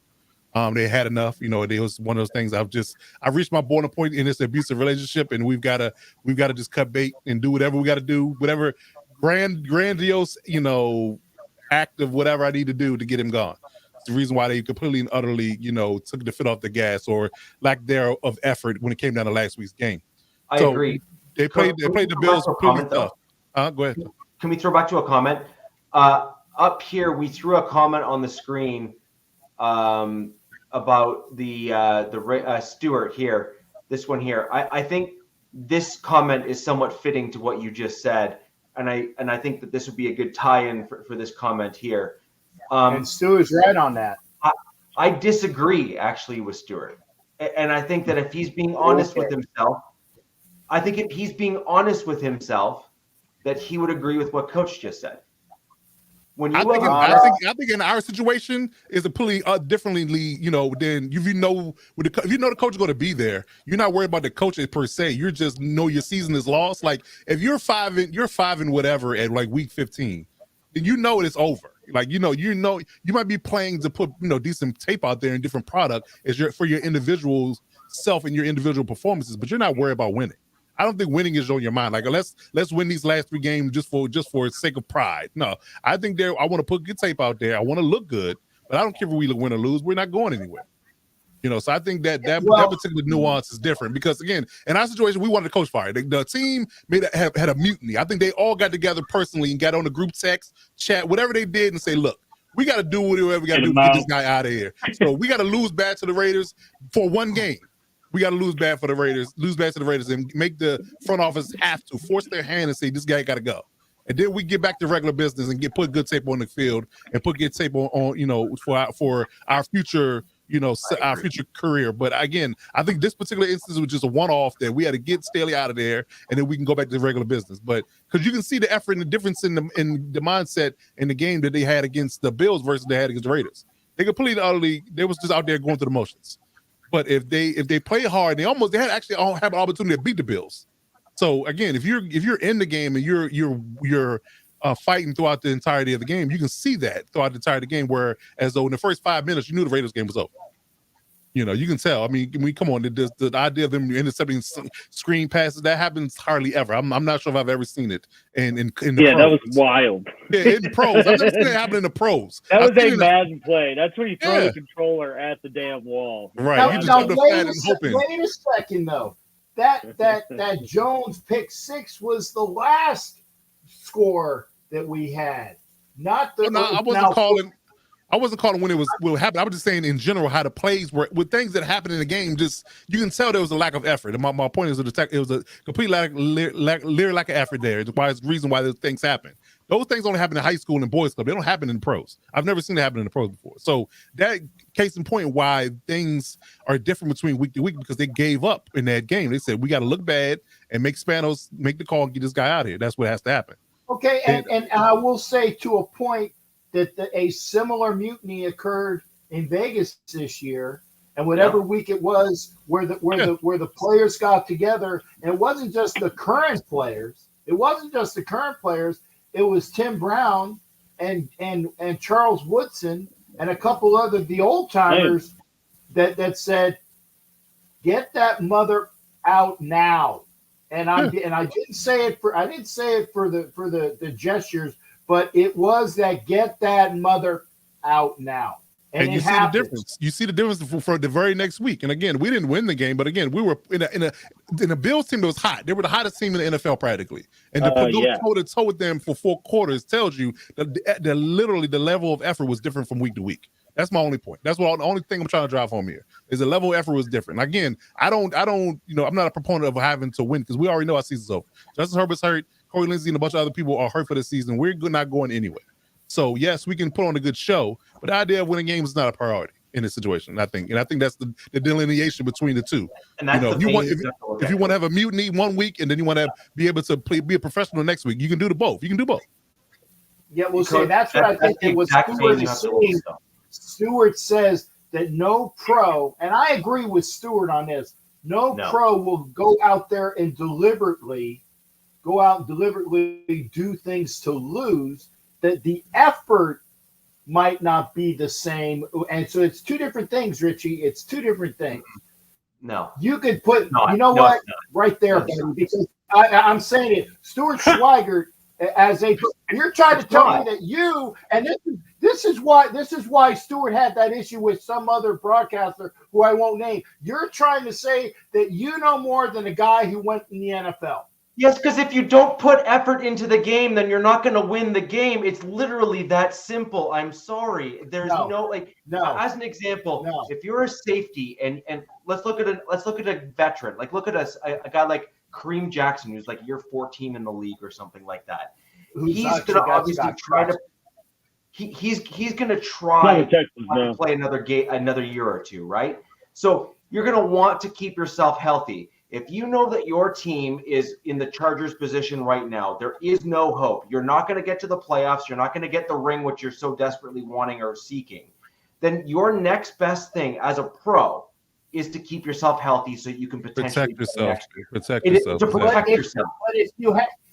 They had enough. It was one of those things. I've reached my boiling point in this abusive relationship, and we've got to just cut bait and do whatever we got to do, whatever grandiose, act of whatever I need to do to get him gone. It's the reason why they completely and utterly, took the foot off the gas or lack thereup of effort when it came down to last week's game.
I agree.
They played the Bills completely tough. Go ahead.
Can we throw back to a comment? Up here, we threw a comment on the screen about the Stewart here, this one here. I think this comment is somewhat fitting to what you just said, and I think that this would be a good tie-in for this comment here.
And Stu is right on that.
I disagree actually with Stewart, and I think that if he's being honest with himself, that he would agree with what Coach just said. When you
I think in our situation is completely differently. You know, than if you know the coach is going to be there, you're not worried about the coach per se. You just know your season is lost. Like if you're 5 and whatever at like week 15, then you know it's over. Like you might be playing to put decent tape out there and different product for your individual self and your individual performances, but you're not worried about winning. I don't think winning is on your mind. Like let's win these last 3 games just for sake of pride. No, I think I want to put good tape out there. I want to look good, but I don't care if we win or lose. We're not going anywhere. So I think that particular nuance is different because again, in our situation, we wanted the coach fired. The team had a mutiny. I think they all got together personally and got on the group text, chat, whatever they did, and say, look, we got to do whatever we got to do to get this guy out of here. So we got to lose bad to the Raiders for 1 game. We got to lose bad to the Raiders, and make the front office have to force their hand and say, this guy got to go. And then we get back to regular business and put good tape on the field and put good tape on for our future, our future career. But again, I think this particular instance was just a one-off that we had to get Staley out of there, and then we can go back to regular business. But because you can see the effort and the difference in the mindset in the game that they had against the Bills versus they had against the Raiders. They completely utterly, they was just out there going through the motions. But if they play hard, they had actually have an opportunity to beat the Bills. So again, if you're in the game and you're fighting throughout the entirety of the game, you can see that throughout the entirety of the game. Where as though in the first 5 minutes, you knew the Raiders game was over. You can tell. I mean, come on, the idea of them intercepting screen passes, that happens hardly ever. I'm not sure if I've ever seen it in the pros.
That was wild.
Yeah, in the pros. I've never seen it happen in the pros.
That was a Madden play. That's when you throw the controller at the damn wall.
Right.
Now, wait a second though. That Jones pick 6 was the last score that we had. Not the.
No, I wasn't calling when it will happen. I was just saying in general how the plays were with things that happened in the game. Just you can tell there was a lack of effort. And my point is it was a complete lack of effort there. It's the reason why those things happen. Those things only happen in high school and boys club. They don't happen in the pros. I've never seen it happen in the pros before. So that case in point why things are different between week to week because they gave up in that game. They said we got to look bad and make Spanos make the call and get this guy out of here. That's what has to happen.
Okay, and I will say to a point that a similar mutiny occurred in Vegas this year, and whatever week it was, where the players got together, and it wasn't just the current players. It was Tim Brown and Charles Woodson and a couple other the old timers that said, "Get that mother out now." And I didn't say it for the gestures. But it was that get that mother out now. And
you see the difference. You see the difference for the very next week. And again, we didn't win the game, but again, we were in a Bills team that was hot. They were the hottest team in the NFL practically. And to put toe-to-toe with them for 4 quarters tells you that literally the level of effort was different from week to week. That's my only point. That's the only thing I'm trying to drive home here is the level of effort was different. Again, I'm not a proponent of having to win because we already know our season's over. Justin Herbert's hurt. Corey Lindsey and a bunch of other people are hurt for the season. We're not going anywhere. So yes, we can put on a good show, but the idea of winning games is not a priority in this situation. I think that's the delineation between the two.
And that's
if you want to have a mutiny 1 week and then you want to be able to be a professional next week, you can do both. You can do both.
Yeah, we'll say that's what I think it was. Stewart says that no pro, and I agree with Stewart on this. No pro will go out there and deliberately do things to lose, that the effort might not be the same. And so it's 2 different things, Richie. It's 2 different things.
No.
You could put, right there, buddy, because I'm saying it. Stuart Schweigert, you're trying to tell me that you, and this is why Stewart had that issue with some other broadcaster who I won't name. You're trying to say that you know more than a guy who went in the NFL.
Yes, because if you don't put effort into the game, then you're not going to win the game. It's literally that simple. I'm sorry. There's no. As an example, if you're a safety and let's look at a veteran, like look at a guy like Kareem Jackson, who's like year 14 in the league or something like that. He's going to obviously try to. He's going to try to play another year or two, right? So you're going to want to keep yourself healthy. If you know that your team is in the Chargers position right now, there is no hope. You're not going to get to the playoffs. You're not going to get the ring, which you're so desperately wanting or seeking. Then your next best thing as a pro is to keep yourself healthy so you can potentially
protect yourself.
next year.
Protect yourself.
To protect yourself.
But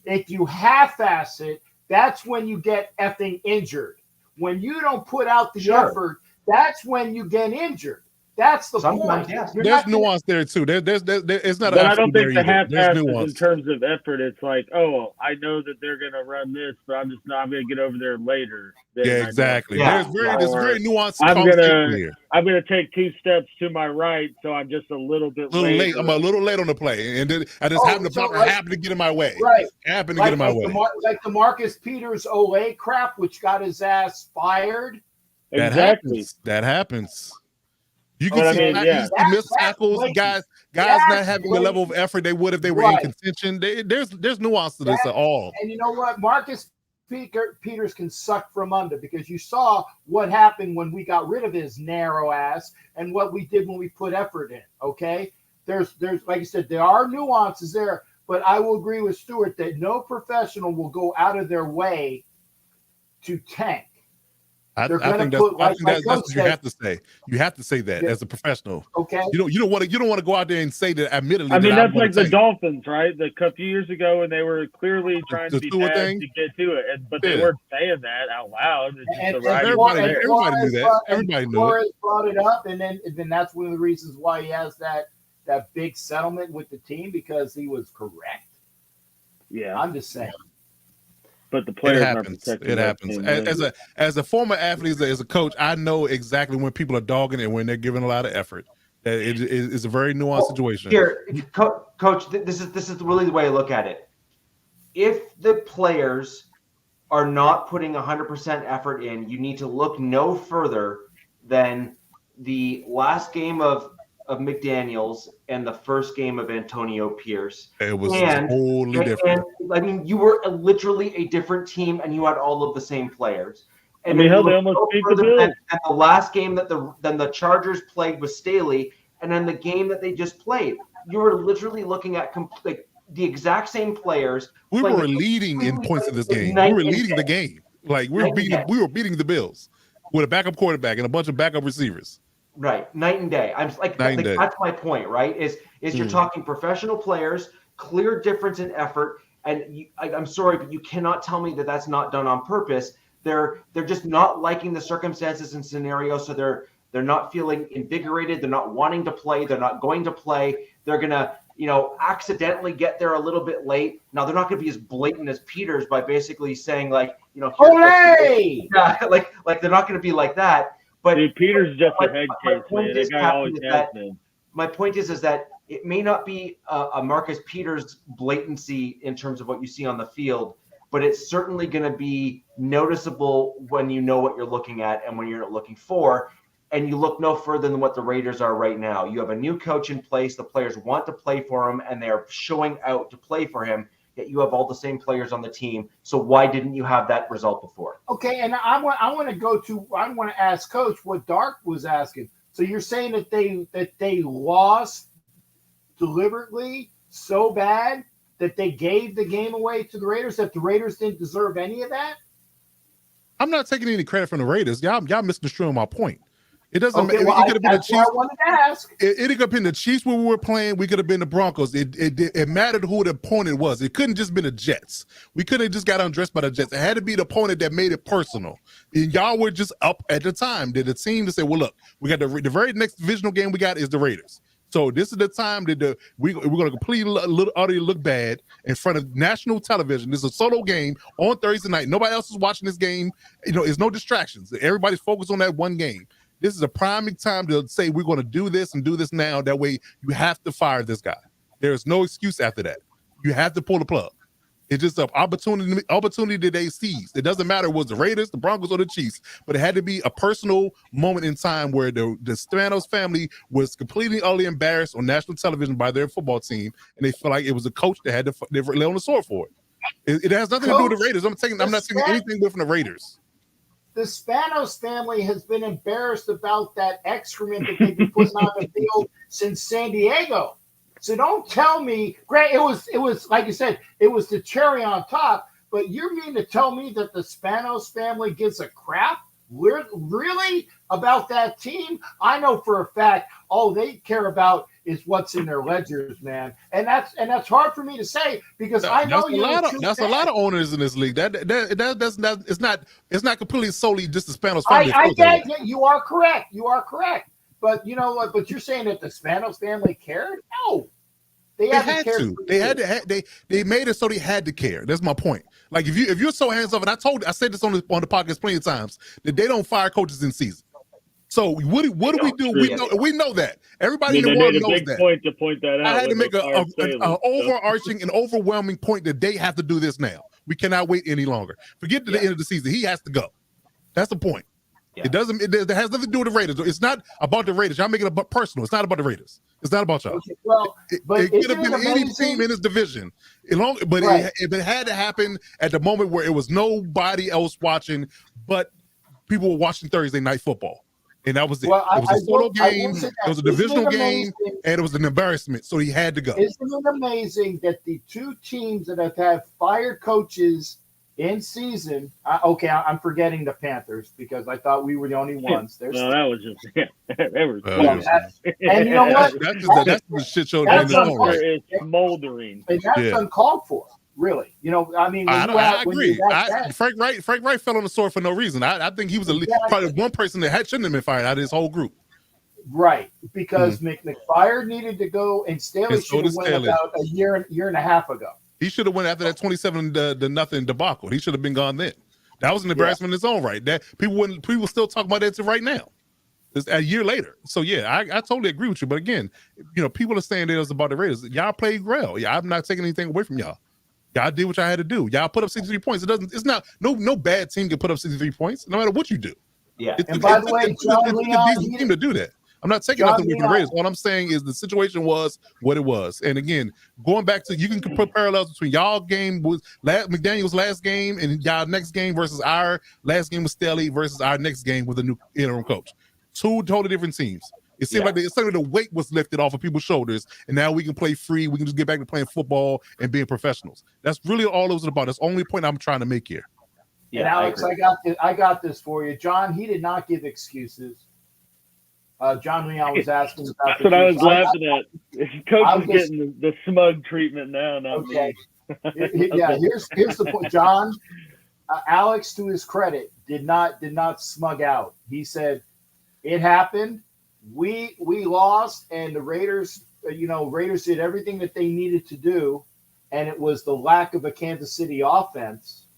if you half-ass it, that's when you get effing injured. When you don't put out the effort, that's when you get injured. That's the point.
Yes.
There's nuance there too. It's not.
But I don't think the half-ass is
nuance
in terms of effort. It's like, oh, I know that they're going to run this, but I'm going to get over there later.
Yeah, exactly. There's very nuanced.
I'm gonna take 2 steps to my right, so I'm just a little bit late.
I'm a little late on the play, and then I just happen to get in my way.
Right.
Happen to get in my way.
Like the Marcus Peters Olay crap, which got his ass fired.
Exactly.
That happens. You can see missed tackles, guys not having the level of effort they would if they were in contention. There's nuance to this at all.
And you know what? Marcus Peters can suck from under, because you saw what happened when we got rid of his narrow ass and what we did when we put effort in. Okay. There's like you said, there are nuances there, but I will agree with Stuart that no professional will go out of their way to tank.
I think that's what you have to say. You have to say that as a professional.
Okay.
You don't want to go out there and say that admittedly.
I mean, that's like the Dolphins, right? A few years ago, when they were clearly trying to be bad to get to it, but they weren't saying that out loud.
Everybody knew that. Everybody knew it.
Brought it up, and then that's one of the reasons why he has that big settlement with the team, because he was correct.
Yeah,
I'm just saying.
But the players
it happens. As a former athlete, as a coach, I know exactly when people are dogging and when they're giving a lot of effort. It's a very nuanced situation.
Here, Coach, this is really the way I look at it. If the players are not putting 100% effort in, you need to look no further than the last game of McDaniels and the first game of Antonio Pierce.
It was totally different.
I mean, you were literally a different team, and you had all of the same players. And
they almost beat the Bills.
And the last game that the Chargers played was Staley, and then the game that they just played, you were literally looking at the exact same players.
We were leading in points of this game. We were leading the game. Like we were beating the Bills with a backup quarterback and a bunch of backup receivers.
Right, night and day. I'm like that's my point, right? Is you're talking professional players, clear difference in effort, and I'm sorry, but you cannot tell me that that's not done on purpose. They're just not liking the circumstances and scenarios, so they're not feeling invigorated. They're not wanting to play. They're not going to play. They're gonna accidentally get there a little bit late. Now they're not going to be as blatant as Peters by basically saying like
hooray!
Like they're not going to be like that. But
Peters is just a head case, man. That guy always has been.
My point is that it may not be a Marcus Peters blatancy in terms of what you see on the field, but it's certainly going to be noticeable when you know what you're looking at and when you're looking for. And you look no further than what the Raiders are right now. You have a new coach in place. The players want to play for him, and they are showing out to play for him. Yet you have all the same players on the team. So why didn't you have that result before?
Okay, and I want to ask Coach what Dark was asking. So you're saying that they lost deliberately so bad that they gave the game away to the Raiders, that the Raiders didn't deserve any of that?
I'm not taking any credit from the Raiders. Y'all misconstruing my point. It doesn't matter.
Well,
it could have been the Chiefs.
I wanted to ask.
It could have been the Chiefs when we were playing. We could have been the Broncos. It mattered who the opponent was. It couldn't just been the Jets. We couldn't have just got undressed by the Jets. It had to be the opponent that made it personal. And y'all were just up at the time. Did the team to say, well, look, we got the very next divisional game we got is the Raiders. So this is the time that we're going to completely utterly look bad in front of national television. This is a solo game on Thursday night. Nobody else is watching this game. There's no distractions. Everybody's focused on that one game. This is a prime time to say we're going to do this and do this now. That way you have to fire this guy. There's no excuse after that. You have to pull the plug. It's just an opportunity that they seized. It doesn't matter was the Raiders, the Broncos, or the Chiefs, but it had to be a personal moment in time where the Spanos family was completely utterly embarrassed on national television by their football team, and they feel like it was a coach that had to lay on the sword for it. It has nothing to do with the Raiders. I'm not taking anything away from the Raiders.
The Spanos family has been embarrassed about that excrement that they've been putting on the field since San Diego. So don't tell me, Grant, it was like you said, it was the cherry on top. But you mean to tell me that the Spanos family gives a crap? Really about that team? I know for a fact all they care about is what's in their ledgers, man. And that's hard for me to say because I know
that's a lot of owners in this league. That's not it's not completely solely just the Spanos family.
I get you. You are correct. You are correct. But you know what? But you're saying that the Spanos family cared? No. They had to.
They made it so they had to care. That's my point. Like if you're so hands off, and I said this on the podcast plenty of times that they don't fire coaches in season. So what do we do? We know that everybody in the world knows that.
Point to point that out.
I had to make an overarching and overwhelming point that they have to do this now. We cannot wait any longer. Forget to the end of the season. He has to go. That's the point. Yeah. It has nothing to do with the Raiders. It's not about the Raiders. Y'all make it about personal. It's not about the Raiders. It's not about y'all.
Okay, well,
it could have been any team in this division. It had to happen at the moment where it was nobody else watching, but people were watching Thursday night football. And that was it. Well, it was a solo game, it was a divisional game, and it was an embarrassment. So he had to go.
Isn't it amazing that the two teams that have had fired coaches in season? I'm forgetting the Panthers because I thought we were the only ones.
That was just
and you know what?
That's the shit show.
That's
it's smoldering.
And that's uncalled for. Really, you know, I mean,
I agree. Frank Wright fell on the sword for no reason. I think he was probably one person that shouldn't have been fired out of his whole group.
Right, because McFire needed to go, and Staley should have went about a year and a half ago.
He should have went after that 27-0 debacle. He should have been gone then. That was an embarrassment in its own right. That people still talk about that to right now. It's a year later. So I totally agree with you. But again, you know, people are saying that it was about the Raiders. Y'all played well. Yeah, I'm not taking anything away from y'all. Y'all did what y'all had to do. Y'all put up 63 points. It's not no bad team can put up 63 points, no matter what you do.
Yeah.
And by the way,
it's a decent team to do that. I'm not taking nothing away from the Raiders. All I'm saying is the situation was what it was. And again, going back to, you can put parallels between y'all game with McDaniel's last game and y'all next game versus our last game with Staley versus our next game with a new interim coach. Two totally different teams. It seemed like the weight was lifted off of people's shoulders, and now we can play free. We can just get back to playing football and being professionals. That's really all it was about. That's the only point I'm trying to make here.
Yeah, and Alex, I got this for you. John, he did not give excuses. John Leon was asking about
That's what I was laughing at. Coach is getting the smug treatment now, not me.
Here's the point. John, Alex, to his credit, did not smug out. He said, it happened. We lost, and the Raiders, Raiders did everything that they needed to do, and it was the lack of a Kansas City offense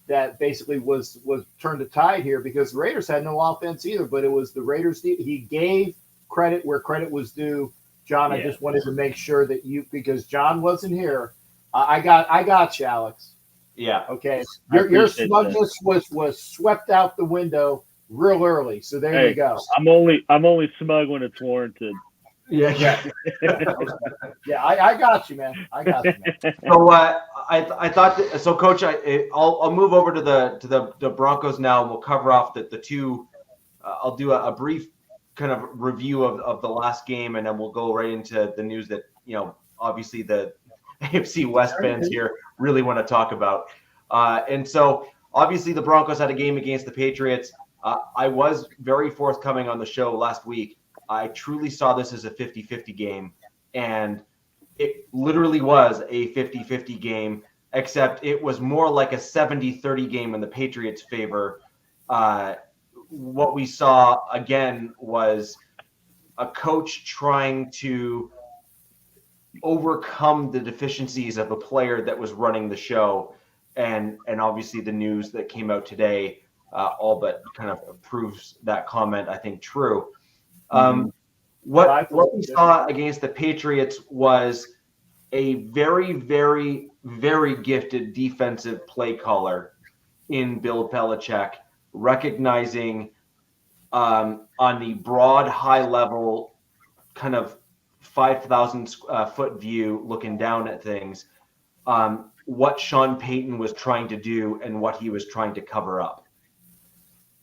that basically was turned the tide here, because the Raiders had no offense either, but it was the Raiders. He gave credit where credit was due. John, I just wanted to make sure that because John wasn't here. I got you, Alex.
Yeah.
Okay. Your smugness was swept out the window real early. So there you go.
I'm only smug when it's warranted.
Yeah. I got you, man.
So I thought that, so Coach, I'll move over to the Broncos now, and we'll cover off the two. I'll do a brief kind of review of the last game, and then we'll go right into the news that, obviously the AFC West fans here really want to talk about. And so obviously the Broncos had a game against the Patriots. I was very forthcoming on the show last week. I truly saw this as a 50-50 game, and it literally was a 50-50 game, except it was more like a 70-30 game in the Patriots' favor. What we saw, again, was a coach trying to overcome the deficiencies of a player that was running the show, and obviously the news that came out today all but kind of proves that comment, I think, true. What we saw against the Patriots was a very, very, very gifted defensive play caller in Bill Belichick, recognizing on the broad, high level, kind of 5,000 foot view, looking down at things, what Sean Payton was trying to do and what he was trying to cover up.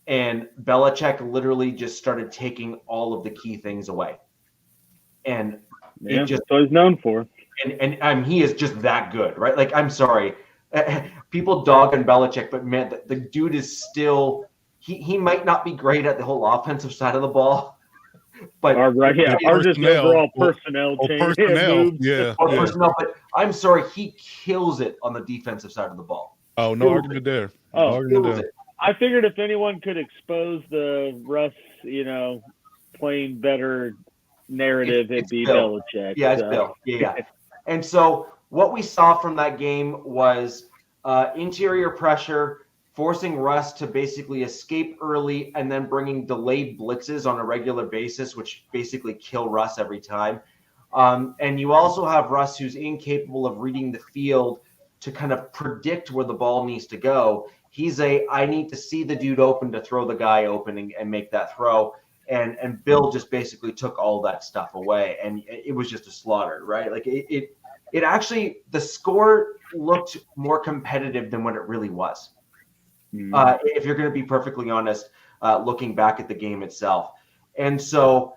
And Belichick literally just started taking all of the key things away. And
Yeah, that's what he's known for.
And he is just that good, right? Like, I'm sorry, people dog on Belichick, but man, the dude is still. He might not be great at the whole offensive side of the ball, but
or just overall personnel change,
personnel. But I'm sorry, he kills it on the defensive side of the ball.
Oh, no argument there.
I figured if anyone could expose the Russ, playing better narrative, it'd be
Bill.
Belichick.
Yeah, it's Bill. Yeah. And so what we saw from that game was interior pressure, forcing Russ to basically escape early and then bringing delayed blitzes on a regular basis, which basically kill Russ every time. And you also have Russ, who's incapable of reading the field to kind of predict where the ball needs to go. He's I need to see the dude open to throw the guy open and make that throw. And Bill just basically took all that stuff away, and it was just a slaughter, right? Like it actually, the score looked more competitive than what it really was. If you're going to be perfectly honest, looking back at the game itself. And so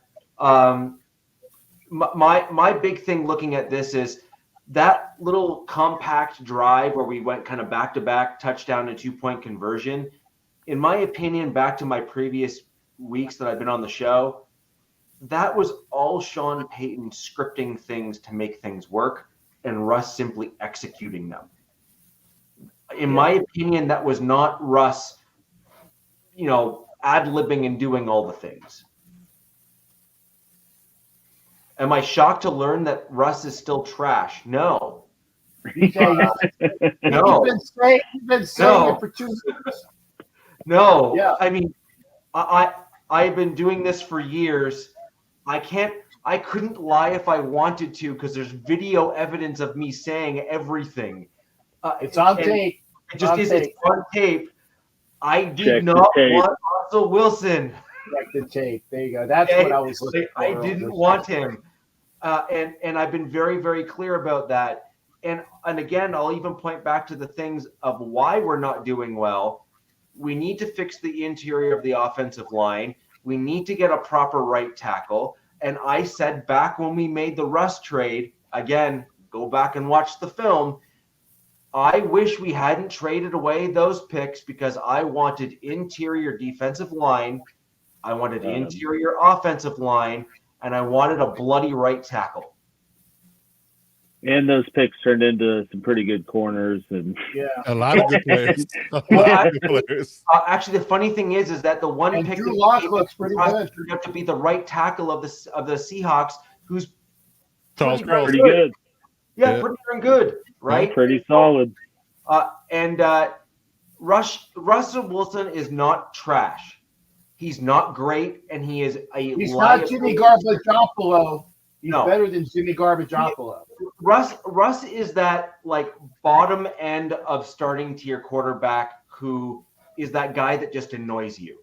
my big thing looking at this is that little compact drive where we went kind of back-to-back touchdown and 2-point conversion. In my opinion, back to my previous weeks that I've been on the show, that was all Sean Payton scripting things to make things work and Russ simply executing them. In my opinion, that was not Russ, ad-libbing and doing all the things. Am I shocked to learn that Russ is still trash? No.
No. You've been saying it for 2 years.
No.
Yeah.
I mean, I've been doing this for years. I couldn't lie if I wanted to because there's video evidence of me saying everything.
It's on tape.
It just is. It's on tape. I did not want Russell Wilson.
Check the tape. There you go. That's what I was looking for.
I didn't want him. And I've been very, very clear about that. And again, I'll even point back to the things of why we're not doing well. We need to fix the interior of the offensive line. We need to get a proper right tackle. And I said back when we made the Russ trade, again, go back and watch the film, I wish we hadn't traded away those picks because I wanted interior defensive line, I wanted interior offensive line, and I wanted a bloody right tackle.
And those picks turned into some pretty good corners and
a lot of good players.
Actually, the funny thing is that the one pick
Drew Lock looks pretty good.
Turned out to be the right tackle of the Seahawks, who's
Charles
pretty good.
Yeah, pretty darn good, right?
Yeah, pretty solid.
And Russell Wilson is not trash. He's not great, and he is
He's not Jimmy Garbajopolis. He's better than Jimmy Garbajopolis.
Russ is that like bottom end of starting tier quarterback who is that guy that just annoys you.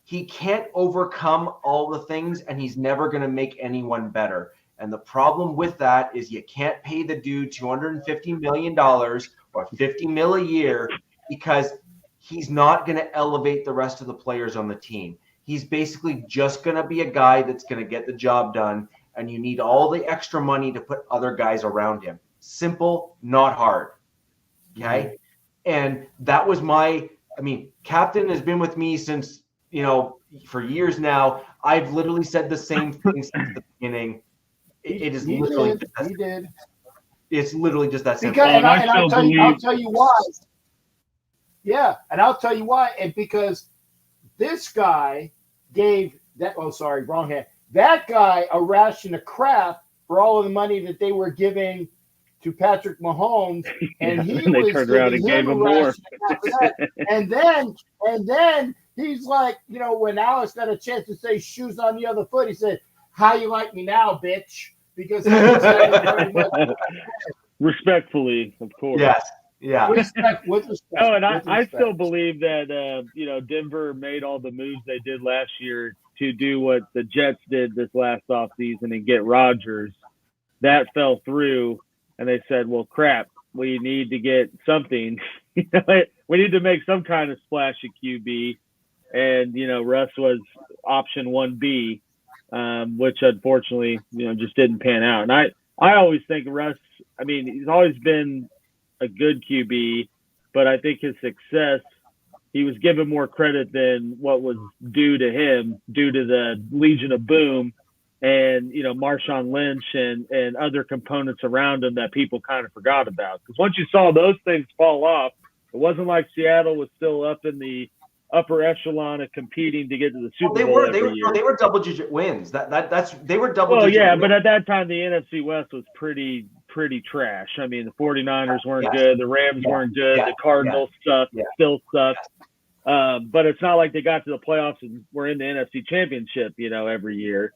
He can't overcome all the things, and he's never going to make anyone better. And the problem with that is you can't pay the dude $250 million or $50 million a year because he's not going to elevate the rest of the players on the team. He's basically just going to be a guy that's going to get the job done, and you need all the extra money to put other guys around him. Simple, not hard. Okay? And that was Captain has been with me since, for years now. I've literally said the same thing since the beginning. It's literally just that simple.
And I'll tell you why. Yeah, and I'll tell you why. And because this guy gave that. Oh, sorry, wrong hand. That guy a ration of crap for all of the money that they were giving to Patrick Mahomes, and
they turned around and gave him more.
and then he's like, when Alex got a chance to say shoes on the other foot, he said, "How you like me now, bitch?" Because
respectfully, of course.
Yes. Yeah.
With respect.
Oh, and I still believe that Denver made all the moves they did last year to do what the Jets did this last offseason and get Rodgers. That fell through, and they said, "Well, crap, we need to get something. We need to make some kind of splash at QB." And Russ was option 1B. which unfortunately, just didn't pan out. And I always think Russ, I mean, he's always been a good QB, but I think his success, he was given more credit than what was due to him due to the Legion of Boom and, Marshawn Lynch and other components around him that people kind of forgot about. Because once you saw those things fall off, it wasn't like Seattle was still up in the upper echelon of competing to get to the Super Bowl every year.
They were double-digit wins. They were double-digit.
Well, yeah,
wins.
but at that time, the NFC West was pretty trash. I mean, the 49ers weren't good. The Rams weren't good. The Cardinals still sucked. But it's not like they got to the playoffs and were in the NFC Championship, every year.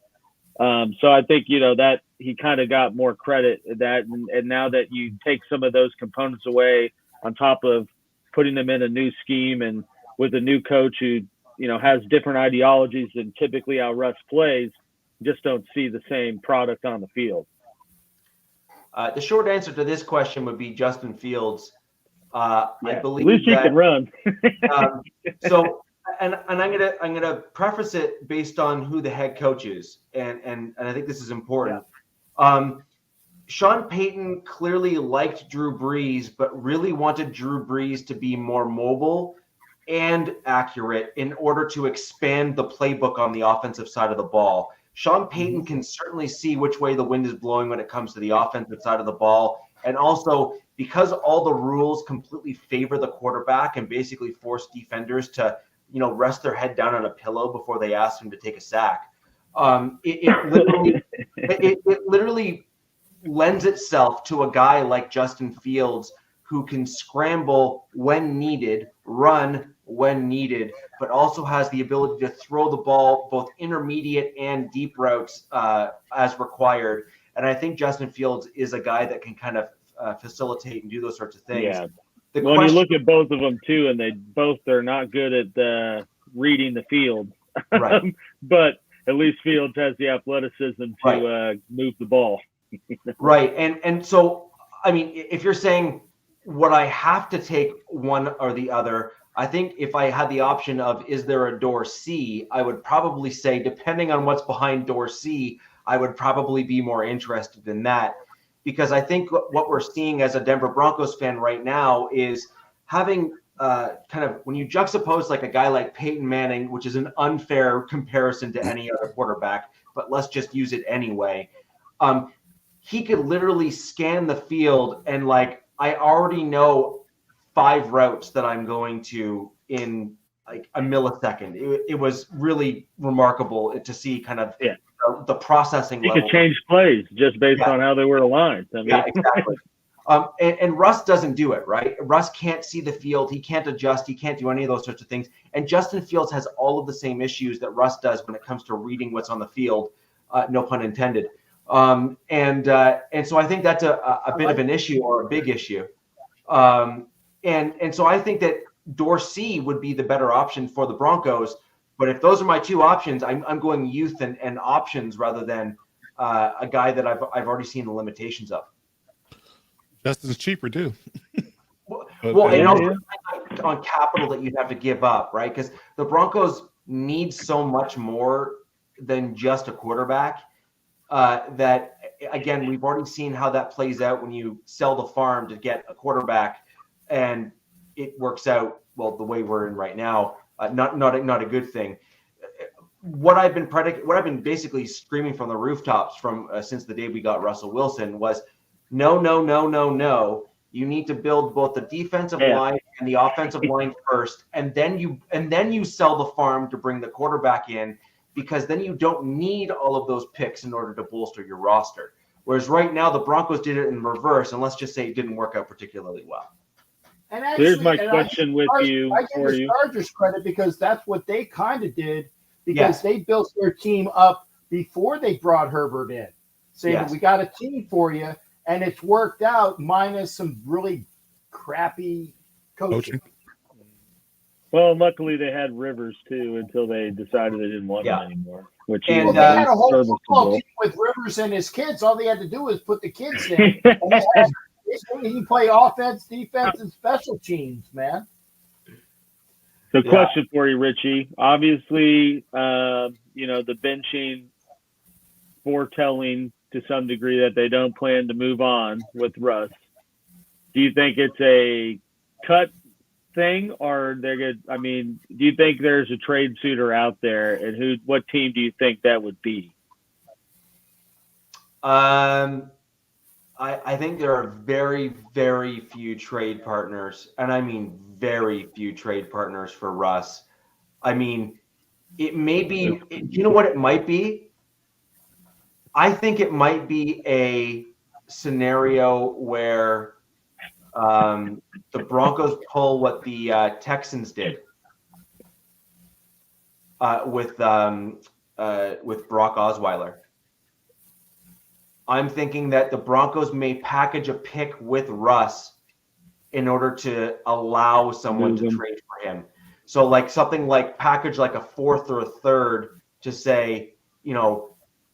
So I think, that he kind of got more credit that. And now that you take some of those components away on top of putting them in a new scheme and with a new coach who, has different ideologies than typically how Russ plays, just don't see the same product on the field.
The short answer to this question would be Justin Fields. I believe
at least he can run.
So, and I'm gonna preface it based on who the head coach is, and I think this is important. Yeah. Sean Payton clearly liked Drew Brees, but really wanted Drew Brees to be more mobile and accurate in order to expand the playbook on the offensive side of the ball. Sean Payton can certainly see which way the wind is blowing when it comes to the offensive side of the ball. And also, because all the rules completely favor the quarterback and basically force defenders to, rest their head down on a pillow before they ask him to take a sack, it literally lends itself to a guy like Justin Fields who can scramble when needed, run when needed, but also has the ability to throw the ball both intermediate and deep routes as required. And I think Justin Fields is a guy that can kind of facilitate and do those sorts of things.
Yeah. When you look at both of them too, and they both are not good at reading the field,
right.
But at least Fields has the athleticism to move the ball.
Right. And so, I mean, if you're saying would I have to take one or the other, I think if I had the option of is there a door C, I would probably say, depending on what's behind door C, I would probably be more interested in that. Because I think what we're seeing as a Denver Broncos fan right now is having kind of, when you juxtapose like a guy like Peyton Manning, which is an unfair comparison to any other quarterback, but let's just use it anyway. He could literally scan the field and I already know 5 routes that I'm going to in like a millisecond. It was really remarkable to see kind of the processing level.
You could change plays just based on how they were aligned. I mean.
Exactly. And Russ doesn't do it, right? Russ can't see the field. He can't adjust. He can't do any of those sorts of things. And Justin Fields has all of the same issues that Russ does when it comes to reading what's on the field, no pun intended. And so I think that's a bit of an issue or a big issue. And so I think that door C would be the better option for the Broncos. But if those are my 2 options, I'm going youth and options rather than a guy that I've already seen the limitations of.
Justin's cheaper too.
Well, and also on capital that you'd have to give up, right? Because the Broncos need so much more than just a quarterback. That again, we've already seen how that plays out when you sell the farm to get a quarterback, and it works out well the way we're in right now. Not a good thing. What I've been basically screaming from the rooftops from since the day we got Russell Wilson was no. You need to build both the defensive line and the offensive line first, and then you sell the farm to bring the quarterback in, because then you don't need all of those picks in order to bolster your roster. Whereas right now the Broncos did it in reverse, and let's just say it didn't work out particularly well.
And actually,
here's my question with you.
I give the Chargers credit because that's what they kind of did, because they built their team up before they brought Herbert in, saying we got a team for you, and it's worked out minus some really crappy coaching.
Well, luckily they had Rivers too until they decided they didn't want him anymore. They
had a whole football team with Rivers and his kids. All they had to do was put the kids in. And he play offense, defense, and special teams, man.
So question for you, Richie. Obviously, the benching foretelling to some degree that they don't plan to move on with Russ. Do you think it's a cut thing, or they're good? I mean, do you think there's a trade suitor out there, and what team do you think that would be?
I think there are very, very few trade partners, and I mean very few trade partners for Russ. I mean, it may be, you know what it might be? I think it might be a scenario where the Broncos pull what the Texans did with Brock Osweiler. I'm thinking that the Broncos may package a pick with Russ in order to allow someone to trade for him. So like something like package like a fourth or a third to say,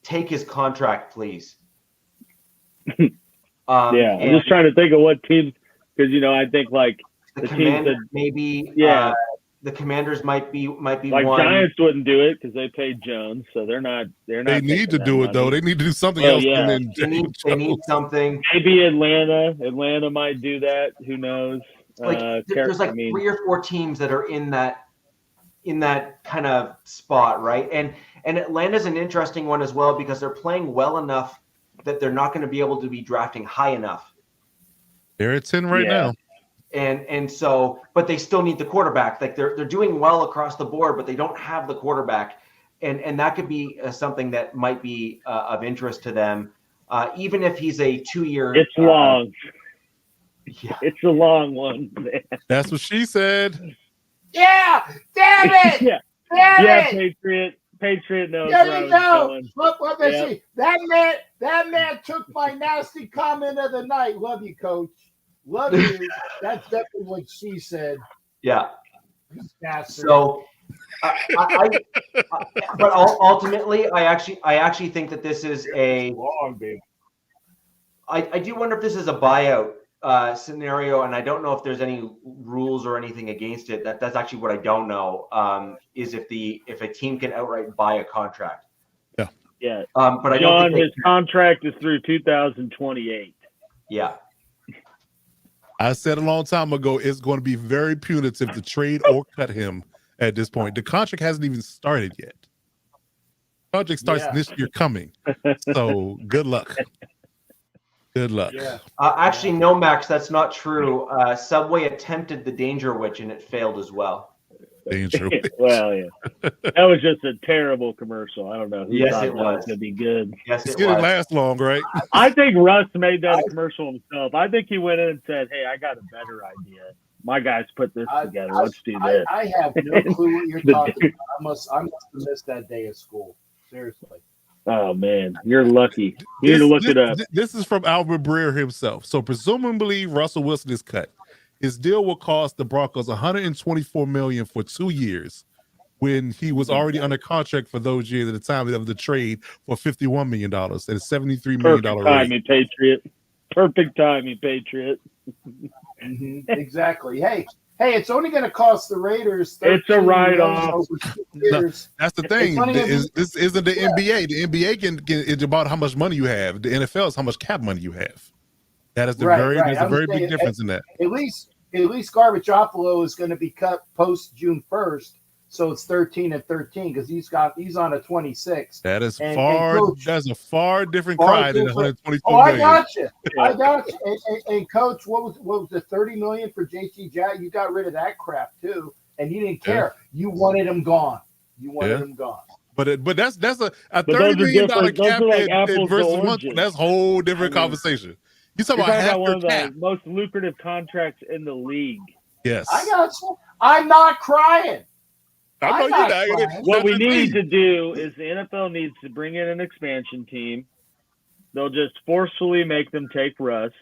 take his contract, please.
I'm just trying to think of what teams, because I think like
the Commanders maybe.
Yeah.
The Commanders might be
like
one.
Giants wouldn't do it because they paid Jones, so they're not.
They need to do it though. They need to do something else.
Yeah.
They need something.
Maybe Atlanta might do that. Who knows?
There's like 3 or 4 teams that are in that kind of spot, right? And Atlanta's an interesting one as well because they're playing well enough that they're not going to be able to be drafting high enough.
They're at 10 right now.
And so, but they still need the quarterback. Like they're doing well across the board, but they don't have the quarterback, and that could be something that might be of interest to them, even if he's a 2-year.
It's long.
Yeah,
it's a long one. Man.
That's what she said.
Yeah, damn it. Damn it.
Patriot knows.
There you go. Look, see. That man took my nasty comment of the night. Love you, Coach. Love you. That's definitely what she said.
Yeah. So, but ultimately, I actually think that this is a
long, baby.
I do wonder if this is a buyout scenario, and I don't know if there's any rules or anything against it. That's actually what I don't know. Is if a team can outright buy a contract.
Yeah.
But I
John,
don't think
his contract is through 2028.
Yeah.
I said a long time ago, it's going to be very punitive to trade or cut him at this point. The contract hasn't even started yet. The contract starts this year coming. So good luck. Good luck.
Yeah.
Actually, no, Max, that's not true. Subway attempted the Danger Witch and it failed as well.
Danger Witch.
Well, yeah. That was just a terrible commercial. I don't know.
Yes, it was.
Going to be good.
Yes,
it didn't last long, right?
I think Russ made that a commercial himself. I think he went in and said, "Hey, I got a better idea. My guys put this together. Let's do this."
I have no clue what you're talking about. I must have missed that day of school. Seriously.
Oh man, you're lucky. You need to look it up.
This is from Albert Breer himself. So presumably Russell Wilson is cut. His deal will cost the Broncos $124 million for 2 years, when he was already under contract for those years at the time of the trade for $51 million at a $73 million
Perfect timing, Patriot. Perfect timing, Patriot.
Exactly. Hey, it's only going to cost the Raiders.
It's a write-off.
No, that's the thing. This isn't the NBA. The NBA is about how much money you have. The NFL is how much cap money you have. That is there's a very big difference in that.
At least Garbaciopoulos is going to be cut post June 1st, so it's 13 and 13 because he's on a 26.
That is that's a far different cry than 124 million.
I got you. And Coach, what was the 30 million for JT Jack? You got rid of that crap too, and you didn't care. You wanted him gone. But
that's a $30 million cap hit versus one. That's a whole different conversation. You talking about
one of the most lucrative contracts in the league.
Yes.
I got you. I'm not crying.
What we need to do is the NFL needs to bring in an expansion team. They'll just forcefully make them take Russ,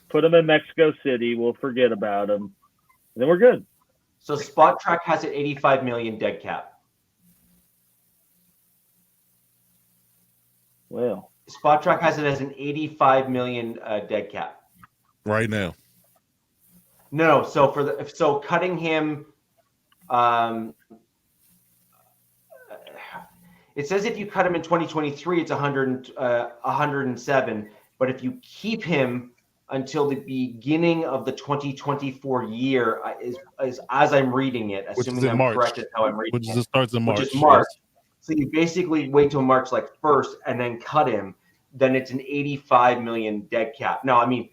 put them in Mexico City. We'll forget about them. And then we're good.
So Spot Track has an 85 million dead cap.
Well.
Spot Track has it as an 85 million dead cap
right now.
No, so cutting him, It says if you cut him in 2023, it's 107. But if you keep him until the beginning of the 2024 year, is as I'm reading it, assuming I'm
March.
correct in how I'm reading it,
Which starts in March.
which is March.
Yes.
So you basically wait till March 1st and then cut him. Then it's an 85 million dead cap. Now, I mean,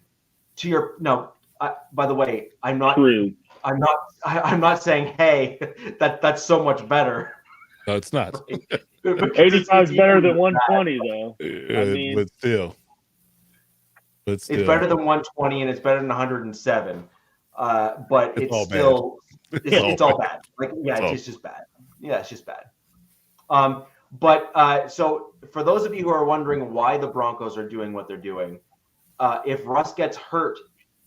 by the way, I'm not saying, hey, that's so much better.
No, it's not.
85 is better than 120, though.
I mean, but still.
It's better than 120 and it's better than 107. But it's still bad. It's all bad. It's just bad. Yeah, it's just bad. So for those of you who are wondering why the Broncos are doing what they're doing, if Russ gets hurt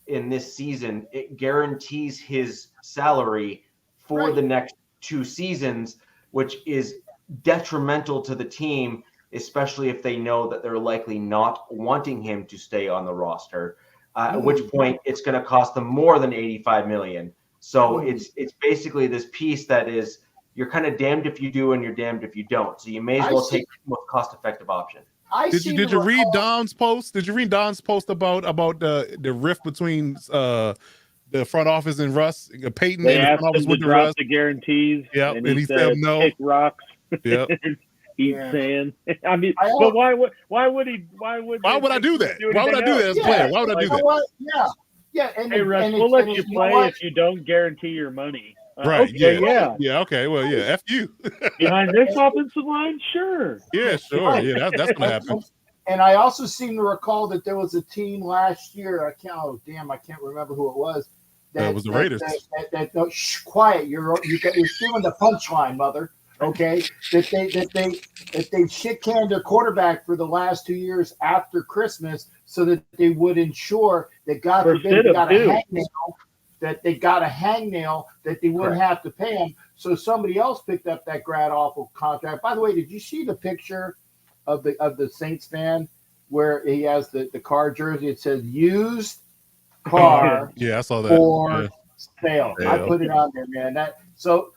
in this season, it guarantees his salary for the next 2 seasons, which is detrimental to the team, especially if they know that they're likely not wanting him to stay on the roster, at which point it's going to cost them more than 85 million. So it's basically this piece that is, you're kind of damned if you do and you're damned if you don't. So you may as well take the most cost-effective option.
Did you read Don's post? Did you read Don's post about the rift between the front office and Russ? Peyton
they
and the
asked
front office
him
with
to
the
drop
Russ.
the guarantees.
Yeah, and he said no.
Kick rocks.
Yeah.
Eat sand. I mean, but why would I do that?
Why would I do that as a player? Why would I do that?
Yeah. And
hey, Russ, we'll let you play if you don't guarantee your money.
Right.
Okay,
yeah. Okay. Well, yeah. F you.
Behind this offensive line, sure.
Yeah, sure. Yeah, that's gonna happen.
And I also seem to recall that there was a team last year. I can't remember who it was.
That was the Raiders.
Quiet. You're stealing the punchline, mother. Okay. That they shit canned their quarterback for the last 2 years after Christmas, so that they would ensure that God forbid they got a hangnail. That they got a hangnail that they wouldn't have to pay him. So somebody else picked up that grad awful contract. By the way, did you see the picture of the Saints fan where he has the car jersey? It says used car
I saw that
for sale. I put it on there, man. So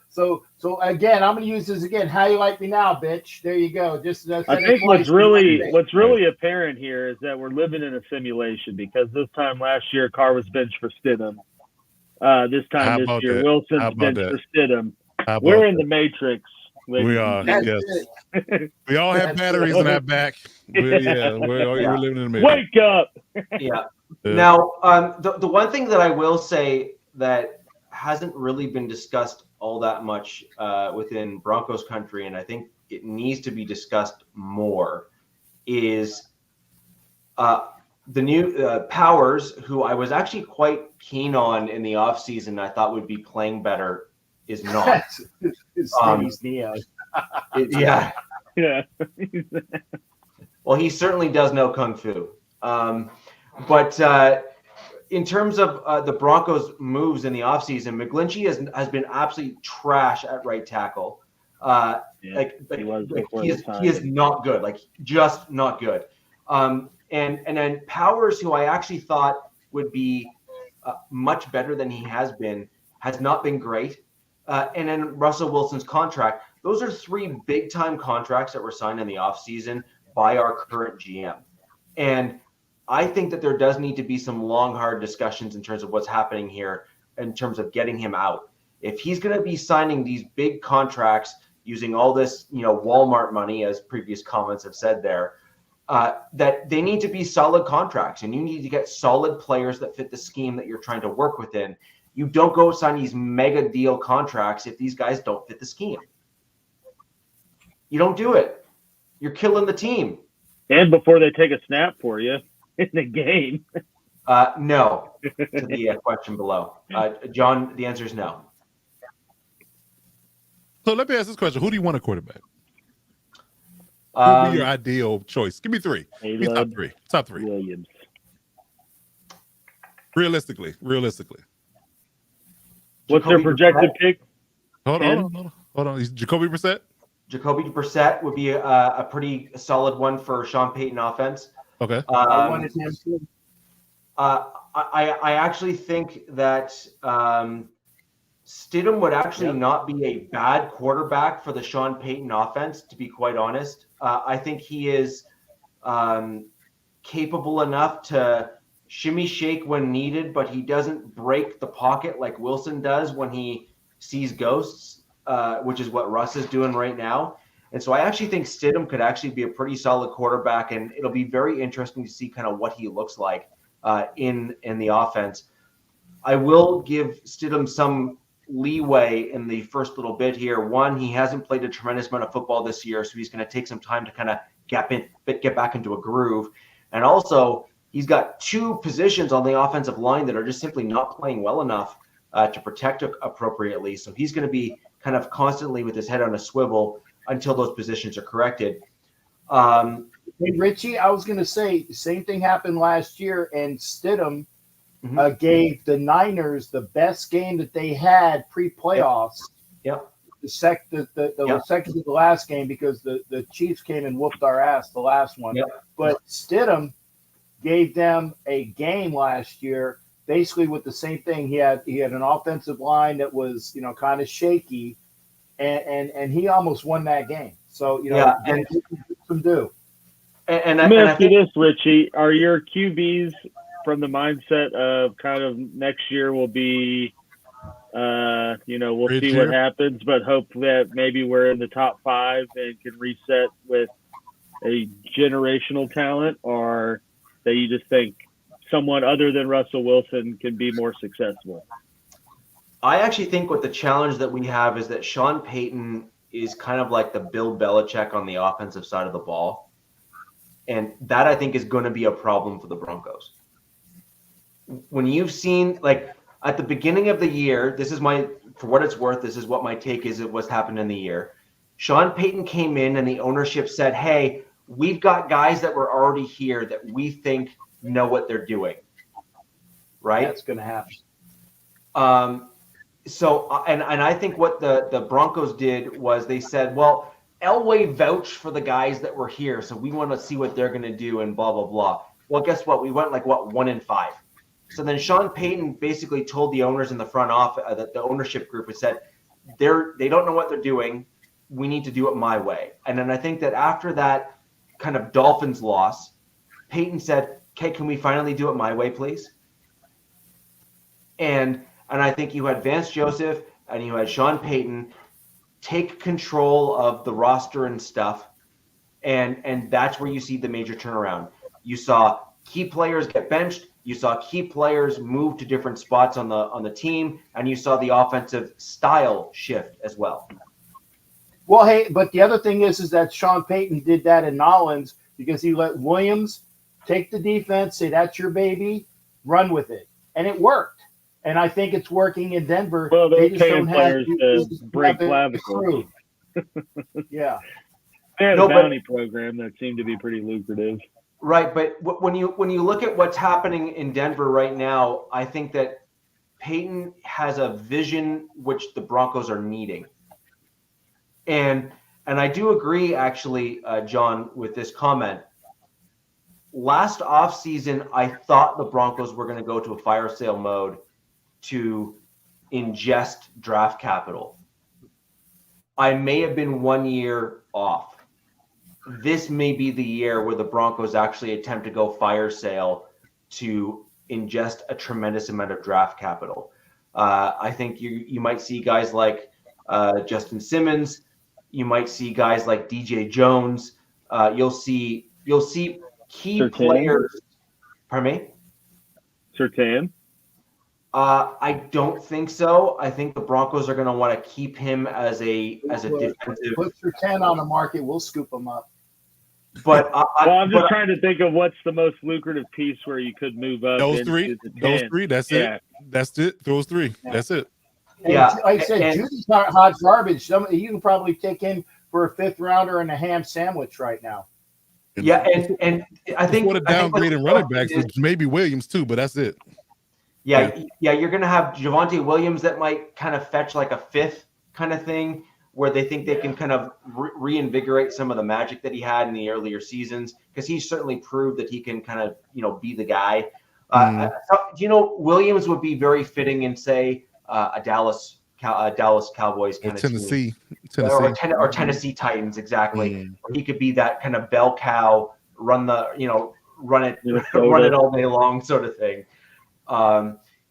again, I'm gonna use this again. How you like me now, bitch? There you go.
I think what's really apparent here is that we're living in a simulation, because this time last year Carr was benched for Stidham. This time this year, Wilson's benched for Stidham. We're in the Matrix.
We are. Yes. We all have batteries in our back. We're living in the Matrix.
Wake up.
Yeah. Now, the one thing that I will say that hasn't really been discussed all that much within Broncos country, and I think it needs to be discussed more, is the new Powers, who I was actually quite keen on in the offseason, I thought would be playing better, is not. Yeah. Well, he certainly does know Kung Fu. But in terms of the Broncos' moves in the offseason, McGlinchey has been absolutely trash at right tackle. He is not good, just not good. And then Powers, who I actually thought would be much better than he has not been great. And then Russell Wilson's contract. Those are 3 big-time contracts that were signed in the offseason by our current GM. And I think that there does need to be some long, hard discussions in terms of what's happening here in terms of getting him out. If he's going to be signing these big contracts using all this, Walmart money, as previous comments have said there, that they need to be solid contracts, and you need to get solid players that fit the scheme that you're trying to work within. You don't go sign these mega deal contracts if these guys don't fit the scheme. You don't do it. You're killing the team.
And before they take a snap for you in the game.
No, to the question below. John, the answer is no.
So let me ask this question. Who do you want a quarterback? Who would be your ideal choice? Give me 3. Top 3. Top 3.
Williams.
Realistically.
What's their projected pick?
Hold on. Jacoby Brissett?
Jacoby Brissett would be a pretty solid one for Sean Payton offense.
Okay.
I actually think that Stidham would actually not be a bad quarterback for the Sean Payton offense, to be quite honest. I think he is capable enough to shimmy shake when needed, but he doesn't break the pocket like Wilson does when he sees ghosts, which is what Russ is doing right now. And so I actually think Stidham could actually be a pretty solid quarterback, and it'll be very interesting to see kind of what he looks like in the offense. I will give Stidham some leeway in the first little bit here. One, he hasn't played a tremendous amount of football this year, so he's going to take some time to kind of get back into a groove. And also, he's got two positions on the offensive line that are just simply not playing well enough to protect appropriately. So he's going to be kind of constantly with his head on a swivel until those positions are corrected.
Hey, Richie, I was going to say the same thing happened last year, and Stidham gave the Niners the best game that they had pre-playoffs.
Yep.
The second to the last game, because the Chiefs came and whooped our ass the last one.
Yep.
But Stidham gave them a game last year, basically with the same thing. He had an offensive line that was kind of shaky, and he almost won that game. So and some do.
And let me ask you this, Richie: are your QBs from the mindset of kind of next year will be? We'll see what happens, but hope that maybe we're in the top 5 and can reset with a generational talent, or that you just think someone other than Russell Wilson can be more successful?
I actually think what the challenge that we have is that Sean Payton is kind of like the Bill Belichick on the offensive side of the ball. And that, I think, is going to be a problem for the Broncos. When you've seen, like, at the beginning of the year, for what it's worth, this is what my take is of what's happened in the year. Sean Payton came in and the ownership said, hey, we've got guys that were already here that we think know what they're doing. Right?
That's going to happen.
And I think what the Broncos did was they said, well, Elway vouched for the guys that were here, so we want to see what they're going to do and blah, blah, blah. Well, guess what? We went 1-5. So then Sean Payton basically told the owners in the front office, the ownership group, had said, they don't know what they're doing. We need to do it my way. And then I think that after that kind of Dolphins loss, Payton said, okay, can we finally do it my way, please? And I think you had Vance Joseph and you had Sean Payton take control of the roster and stuff. And that's where you see the major turnaround. You saw key players get benched. You saw key players move to different spots on the team, and you saw the offensive style shift as well.
Well, hey, but the other thing is that Sean Payton did that in Nolans because he let Williams take the defense, say, that's your baby, run with it. And it worked. And I think it's working in Denver.
Well, they're paying players to break clavicles.
Yeah.
They had a bounty program that seemed to be pretty lucrative.
Right, but when you look at what's happening in Denver right now, I think that Payton has a vision which the Broncos are needing. And I do agree, actually, John, with this comment. Last offseason, I thought the Broncos were going to go to a fire sale mode to ingest draft capital. I may have been 1 year off. This may be the year where the Broncos actually attempt to go fire sale to ingest a tremendous amount of draft capital. I think you might see guys like Justin Simmons. You might see guys like DJ Jones. You'll see key
Surtain.
Players. Pardon me?
Surtain?
I
don't think so. I think the Broncos are going to want to keep him as a defensive.
Put Surtain on the market. We'll scoop him up.
But
I'm just trying to think of what's the most lucrative piece where you could move up.
Those three. That's it. That's it. Those three.
Yeah.
That's it.
Yeah,
like I said, Judy's not hot garbage. You can probably take him for a 5th rounder and a ham sandwich right now.
Yeah, and I think
what a downgrade in running backs is maybe Williams too, but that's it.
Yeah, you're going to have Javonte Williams that might kind of fetch like a 5th kind of thing, where they think they can kind of reinvigorate some of the magic that he had in the earlier seasons, because he's certainly proved that he can kind of, be the guy. Williams would be very fitting in, say, a Dallas Dallas Cowboys kind of
Tennessee,
team. Or Tennessee Titans, exactly. He could be that kind of bell cow, run it all day long sort of thing.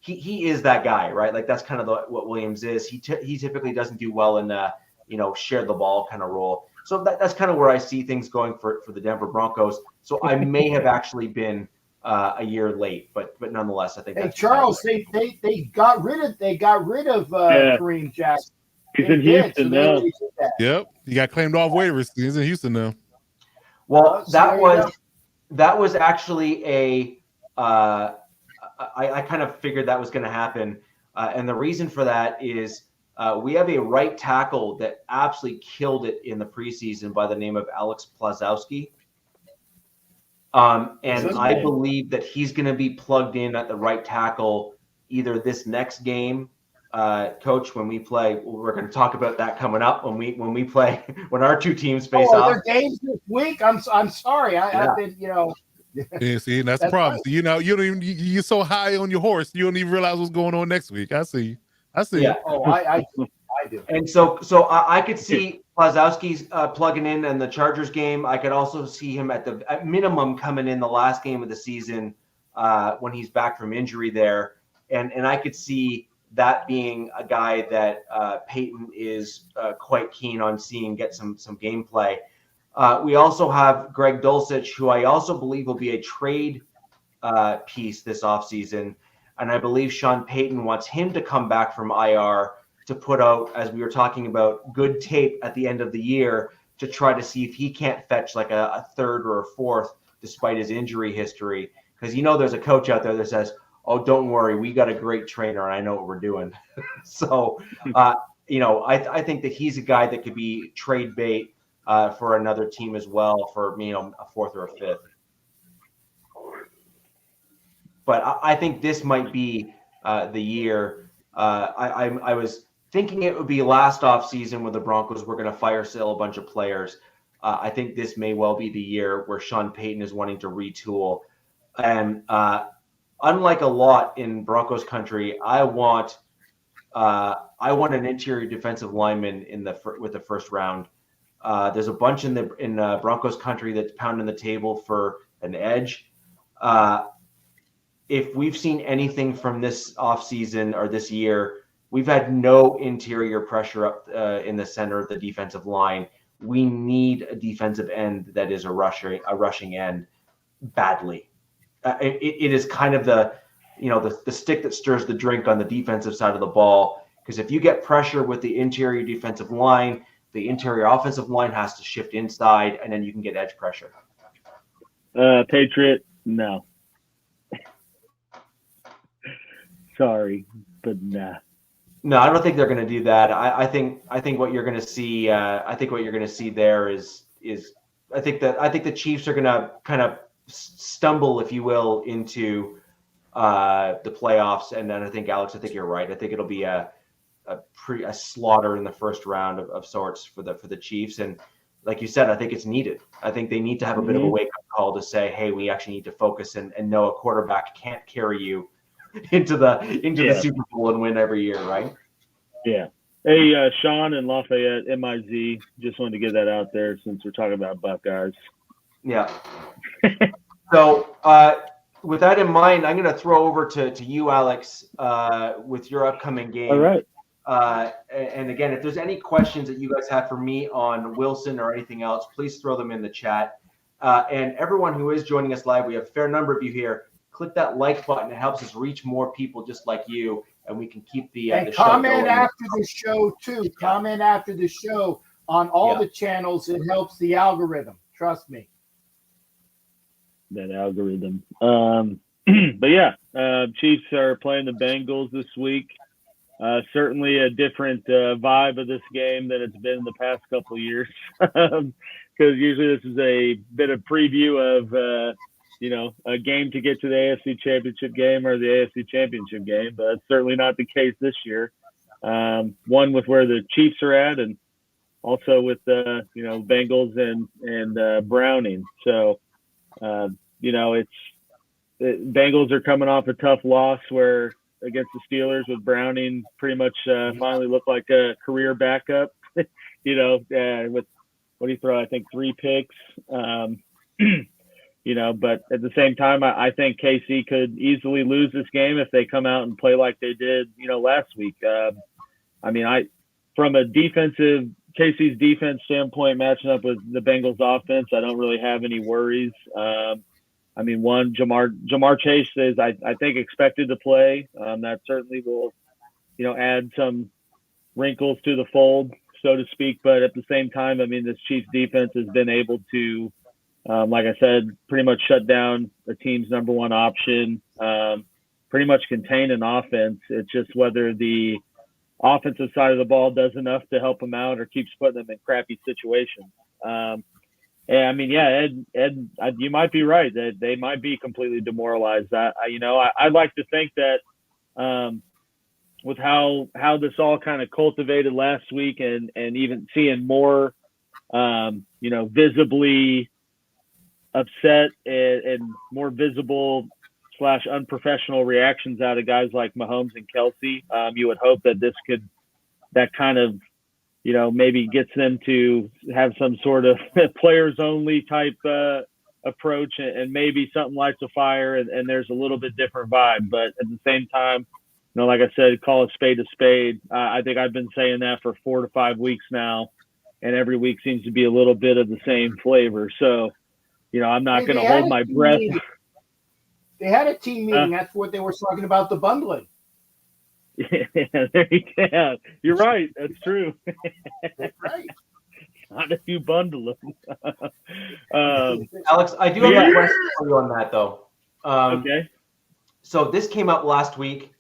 He is that guy, right? Like that's kind of what Williams is. He typically doesn't do well in share the ball kind of role. So that's kind of where I see things going for the Denver Broncos. So I may have actually been a year late, but nonetheless, I think.
Hey Charles, they got rid of Kareem Jackson.
He's in Houston now.
Yep, he got claimed off waivers. He's in Houston now.
Well, that was actually a. I kind of figured that was going to happen, and the reason for that is we have a right tackle that absolutely killed it in the preseason by the name of Alex Plazowski. And I believe that he's going to be plugged in at the right tackle either this next game, Coach. When we play, we're going to talk about that coming up when we play when our two teams face off.
Are there games this week? I'm sorry, I've been
Yeah, see, that's the problem. So, you don't even you're so high on your horse, you don't even realize what's going on next week. I see.
Yeah.
Oh, I do.
And so I could see Plazowski's plugging in the Chargers game. I could also see him at minimum coming in the last game of the season when he's back from injury there. And I could see that being a guy that Peyton is quite keen on seeing get some gameplay. We also have Greg Dulcich, who I also believe will be a trade piece this offseason. And I believe Sean Payton wants him to come back from IR to put out, as we were talking about, good tape at the end of the year to try to see if he can't fetch like a third or a fourth despite his injury history. Because there's a coach out there that says, oh, don't worry, we got a great trainer and I know what we're doing. So, I think that he's a guy that could be trade bait for another team as well for, a fourth or a fifth. But I think this might be the year. I was thinking it would be last off season when the Broncos were going to fire sale a bunch of players. I think this may well be the year where Sean Payton is wanting to retool. And unlike a lot in Broncos country, I want an interior defensive lineman with the first round. There's a bunch in Broncos country that's pounding the table for an edge. If we've seen anything from this offseason or this year, we've had no interior pressure up in the center of the defensive line. We need a defensive end that is a rushing end badly. It is kind of the stick that stirs the drink on the defensive side of the ball, because if you get pressure with the interior defensive line, the interior offensive line has to shift inside, and then you can get edge pressure.
Patriot, no. Sorry, but nah.
No, I don't think they're going to do that. I think what you're going to see. I think what you're going to see there is I think the Chiefs are going to kind of stumble, if you will, into the playoffs, and then I think Alex, I think you're right. I think it'll be a slaughter in the first round of sorts for the Chiefs, and like you said, I think it's needed. I think they need to have a bit of a wake up call to say, hey, we actually need to focus and know a quarterback can't carry you into the Super Bowl and win every year, right?
Yeah. Hey, Sean and Lafayette, MIZ, just wanted to get that out there since we're talking about Buckeyes.
Yeah. So with that in mind, I'm going to throw over to you, Alex, with your upcoming game.
All right.
And again, if there's any questions that you guys have for me on Wilson or anything else, please throw them in the chat. And everyone who is joining us live, we have a fair number of you here. Click that like button. It helps us reach more people just like you, and we can keep the show going.
Comment after the show, too. Comment after the show on all the channels. It helps the algorithm. Trust me.
That algorithm. But yeah, Chiefs are playing the Bengals this week. Certainly a different vibe of this game than it's been in the past couple of years, because usually this is a bit of preview of a game to get to the AFC Championship game or the AFC Championship game, but that's certainly not the case this year. One with where the Chiefs are at, and also with Bengals and Browning. So Bengals are coming off a tough loss where against the Steelers with Browning pretty much finally looked like a career backup. With what do you throw? I think 3 picks. But at the same time, I think KC could easily lose this game if they come out and play like they did, last week. From a KC's defense standpoint, matching up with the Bengals offense, I don't really have any worries. Jamar Chase is, I think, expected to play. That certainly will, add some wrinkles to the fold, so to speak. But at the same time, this Chiefs defense has been able to, like I said, pretty much shut down the team's number one option, pretty much contain an offense. It's just whether the offensive side of the ball does enough to help them out or keeps putting them in crappy situations. Ed, you might be right that they might be completely demoralized. I'd like to think that with how this all kind of cultivated last week and even seeing more, visibly upset and more visible / unprofessional reactions out of guys like Mahomes and Kelsey, you would hope that that kind of, maybe gets them to have some sort of players only type approach, and maybe something lights a fire and there's a little bit different vibe. But at the same time, like I said, call a spade a spade. I think I've been saying that for 4 to 5 weeks now, and every week seems to be a little bit of the same flavor. So, I'm not going to hold my breath.
They had a team meeting. That's what they were talking about, the bundling.
Yeah, there you go. You're right. That's true.
That's right.
Not if you bundle them.
Alex, I do have a question for you on that, though.
Okay.
So this came up last week.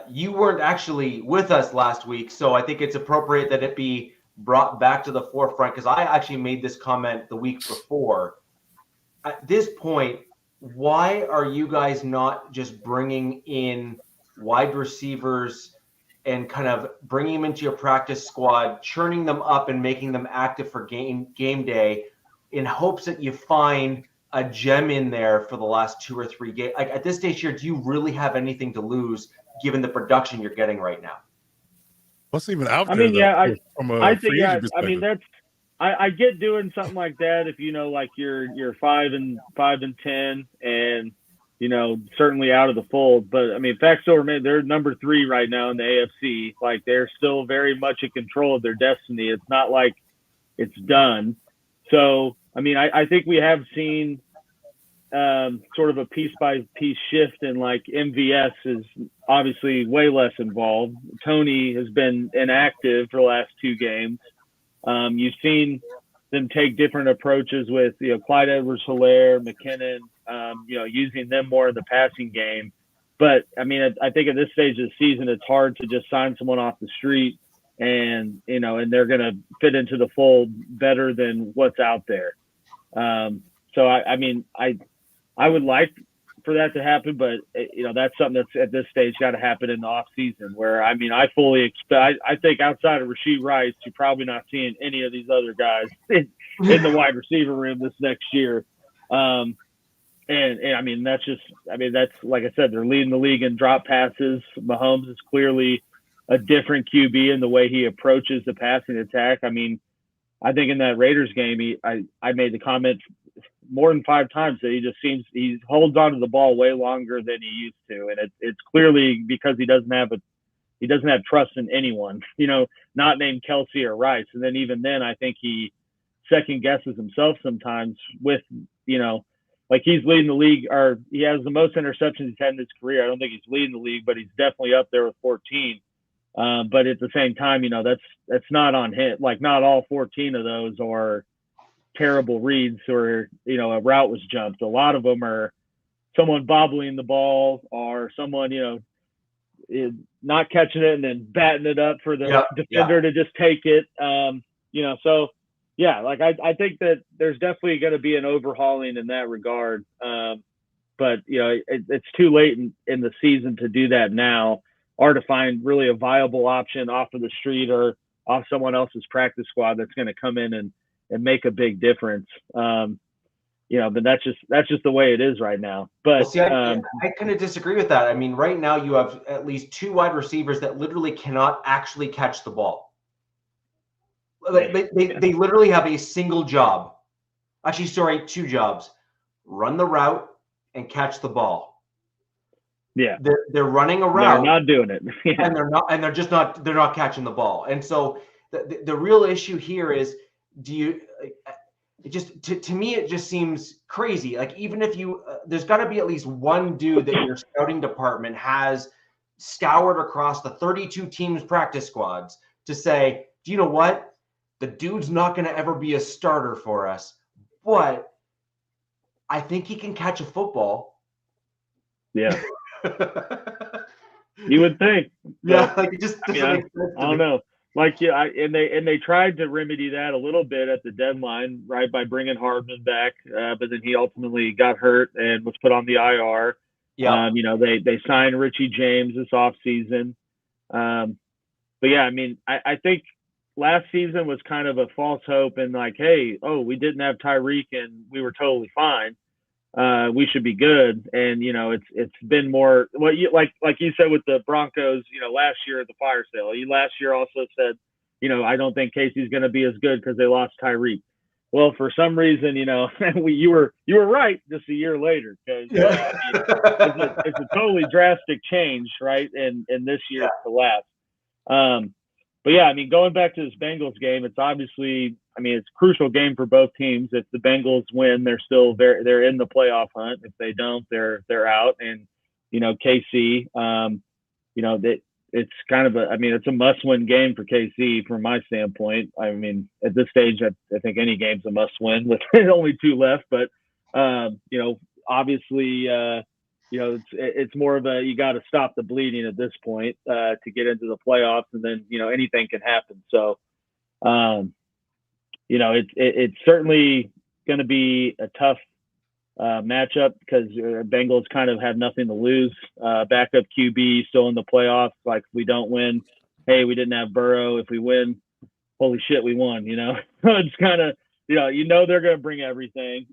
You weren't actually with us last week, so I think it's appropriate that it be brought back to the forefront, because I actually made this comment the week before. At this point, why are you guys not just bringing in wide receivers and kind of bringing them into your practice squad, churning them up and making them active for game day in hopes that you find a gem in there for the last 2 or 3 games? Like, at this stage here, do you really have anything to lose given the production you're getting right now?
What's even out there?
I get doing something like that if like you're 5-10 and certainly out of the fold. But facts still remain, they're number 3 right now in the AFC. Like, they're still very much in control of their destiny. It's not like it's done. So I think we have seen sort of a piece by piece shift, and like MVS is obviously way less involved. Tony has been inactive for the last 2 games. You've seen them take different approaches with, Clyde Edwards-Helaire, McKinnon, using them more in the passing game. But I think at this stage of the season, it's hard to just sign someone off the street and they're going to fit into the fold better than what's out there. So I would like for that to happen, but that's something that's at this stage got to happen in the off season, where I fully expect, I think outside of Rashee Rice, you're probably not seeing any of these other guys in the wide receiver room this next year. That's like I said, they're leading the league in drop passes. Mahomes is clearly a different QB in the way he approaches the passing attack. I think in that Raiders game, I made the comment more than 5 times that he holds on to the ball way longer than he used to, and it's clearly because he doesn't have trust in anyone, not named Kelsey or Rice. And then even then, I think he second guesses himself sometimes with, like he's leading the league, or he has the most interceptions he's had in his career. I don't think he's leading the league, but he's definitely up there with 14. But at the same time, that's not on him. Like, not all 14 of those are terrible reads or, a route was jumped. A lot of them are someone bobbling the ball or someone, not catching it and then batting it up for the defender to just take it. So yeah, like I think that there's definitely going to be an overhauling in that regard. But it's too late in the season to do that now, or to find really a viable option off of the street or off someone else's practice squad that's going to come in and make a big difference. but that's just the way it is right now. But
well, see, I kind of disagree with that. I mean, right now you have at least 2 wide receivers that literally cannot actually catch the ball. They literally have a single job. Actually, sorry, 2 jobs: run the route and catch the ball.
Yeah,
they're running a route.
They're not doing it,
and they're not catching the ball. And so the real issue here is, to me, it just seems crazy. Like, even if there's got to be at least one dude that your scouting department has scoured across the 32 teams practice squads to say, do you know what? The dude's not going to ever be a starter for us, but I think he can catch a football.
Yeah. You would think.
Yeah, like, it just doesn't make sense.
I don't know. Like, yeah, and they tried to remedy that a little bit at the deadline, right, by bringing Hardman back, but then he ultimately got hurt and was put on the IR.
Yeah.
They signed Richie James this offseason. But yeah, I mean, I think last season was kind of a false hope, and like, hey, we didn't have Tyreek and we were totally fine. We should be good. And it's been more like you said with the Broncos, last year at the fire sale. You last year also said, I don't think Casey's going to be as good because they lost Tyreek. Well, for some reason, you were right just a year later, because it's a totally drastic change, right? And this year to last. But yeah, I mean, going back to this Bengals game, it's obviously, it's a crucial game for both teams. If the Bengals win, they're in the playoff hunt. If they don't, they're out. And KC, it's kind of it's a must-win game for KC from my standpoint. I mean, at this stage, I think any game's a must-win with only 2 left. But obviously, it's more of a, you got to stop the bleeding at this point to get into the playoffs, and then anything can happen. So, it's certainly going to be a tough matchup, because Bengals kind of have nothing to lose. Backup QB still in the playoffs. Like, if we don't win, hey, we didn't have Burrow. If we win, holy shit, we won. It's kind of they're going to bring everything.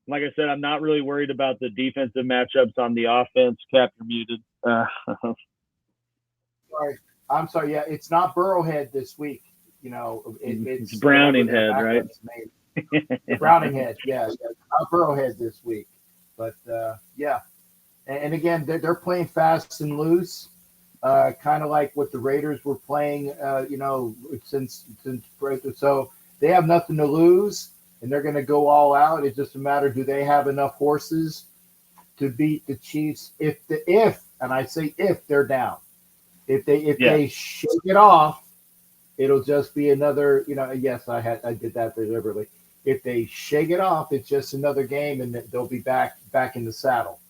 Like I said, I'm not really worried about the defensive matchups on the offense. Cap, you're muted.
Sorry. I'm sorry. Yeah, it's not Burrowhead this week. It's
Browning Head, right?
Browning Head, yeah. Not Burrowhead this week. But, yeah. And again, they're playing fast and loose, kind of like what the Raiders were playing, since so they have nothing to lose. And they're going to go all out. It's just a matter, do they have enough horses to beat the Chiefs if and I say if they're down. If they shake it off, it'll just be another, yes, I did that deliberately. If they shake it off, it's just another game, and they'll be back in the saddle.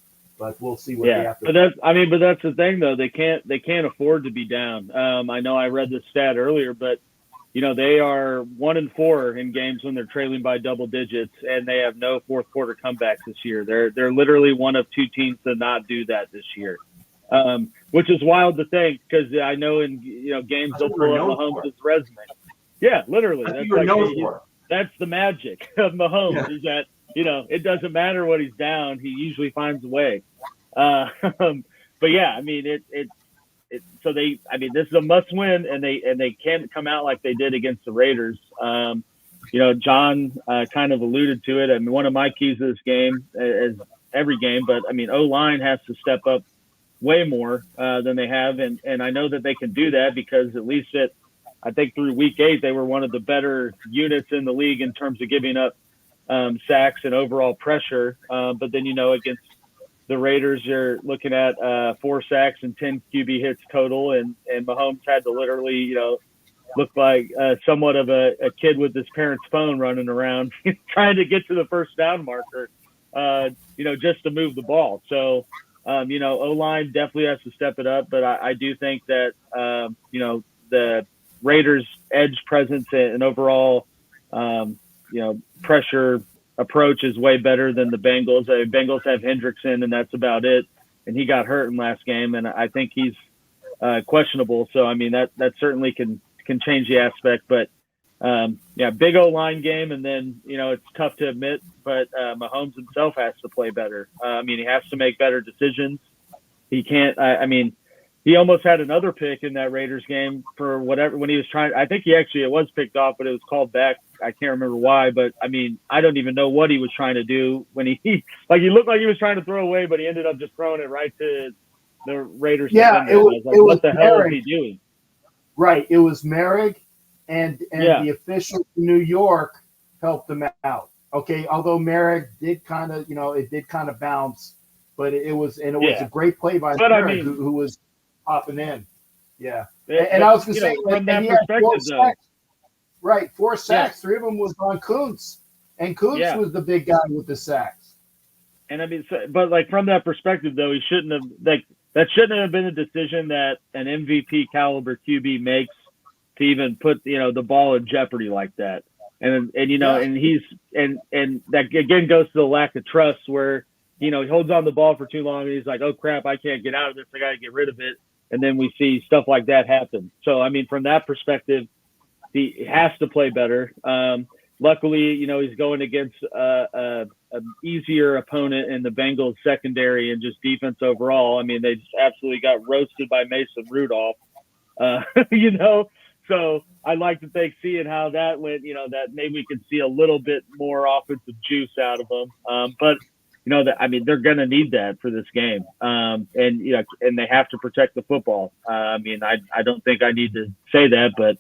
But we'll see what they have to do.
But that's the thing, though. They can't afford to be down. I know I read this stat earlier, but they are 1-4 in games when they're trailing by double digits, and they have no fourth quarter comebacks this year. They're literally one of 2 teams to not do that this year, which is wild to think, because I know in games they'll pull up Mahomes' resume. Yeah, literally. That's the magic of Mahomes, is that it doesn't matter what he's down, he usually finds a way. But yeah, I mean so this is a must win, and they can't come out like they did against the Raiders. John kind of alluded to it. I mean, one of my keys of this game, is every game, but O-line has to step up way more than they have, and I know that they can do that, because at least I think through week 8 they were one of the better units in the league in terms of giving up sacks and overall pressure. But then against the Raiders, you're looking at 4 sacks and 10 QB hits total, and Mahomes had to literally, look like somewhat of a kid with his parents' phone running around trying to get to the first down marker, just to move the ball. So, O-line definitely has to step it up, but I do think that, the Raiders' edge presence and overall, pressure approach is way better than the Bengals. The Bengals have Hendrickson, and that's about it. And he got hurt in last game, and I think he's questionable. So that certainly can change the aspect. But big O-line game. And then, it's tough to admit, but Mahomes himself has to play better. He has to make better decisions. He can't, he almost had another pick in that Raiders game for whatever, when he was trying, I think it was picked off, but it was called back. I can't remember why, but I don't even know what he was trying to do when he looked like he was trying to throw away, but he ended up just throwing it right to the Raiders.
Yeah, it was,
what the hell is he doing?
Right. It was Merrick and the officials in New York helped him out. Okay. Although Merrick did kind of, it did kind of bounce, but it was a great play by Merrick who was popping in. Yeah. And I was going to say,
from that perspective, though.
Right. 4 sacks. 3 of them was on Kuntz. And Kuntz was the big guy with the sacks.
And but from that perspective, though, he shouldn't have, that shouldn't have been a decision that an MVP caliber QB makes to even put, the ball in jeopardy like that. And he's, and that again goes to the lack of trust where, he holds on the ball for too long and he's like, oh crap, I can't get out of this. I got to get rid of it. And then we see stuff like that happen. So, from that perspective, he has to play better. Luckily, he's going against an easier opponent in the Bengals secondary and just defense overall. They just absolutely got roasted by Mason Rudolph, So I'd like to think seeing how that went, that maybe we could see a little bit more offensive juice out of them. But they're going to need that for this game. And they have to protect the football. I don't think I need to say that, but,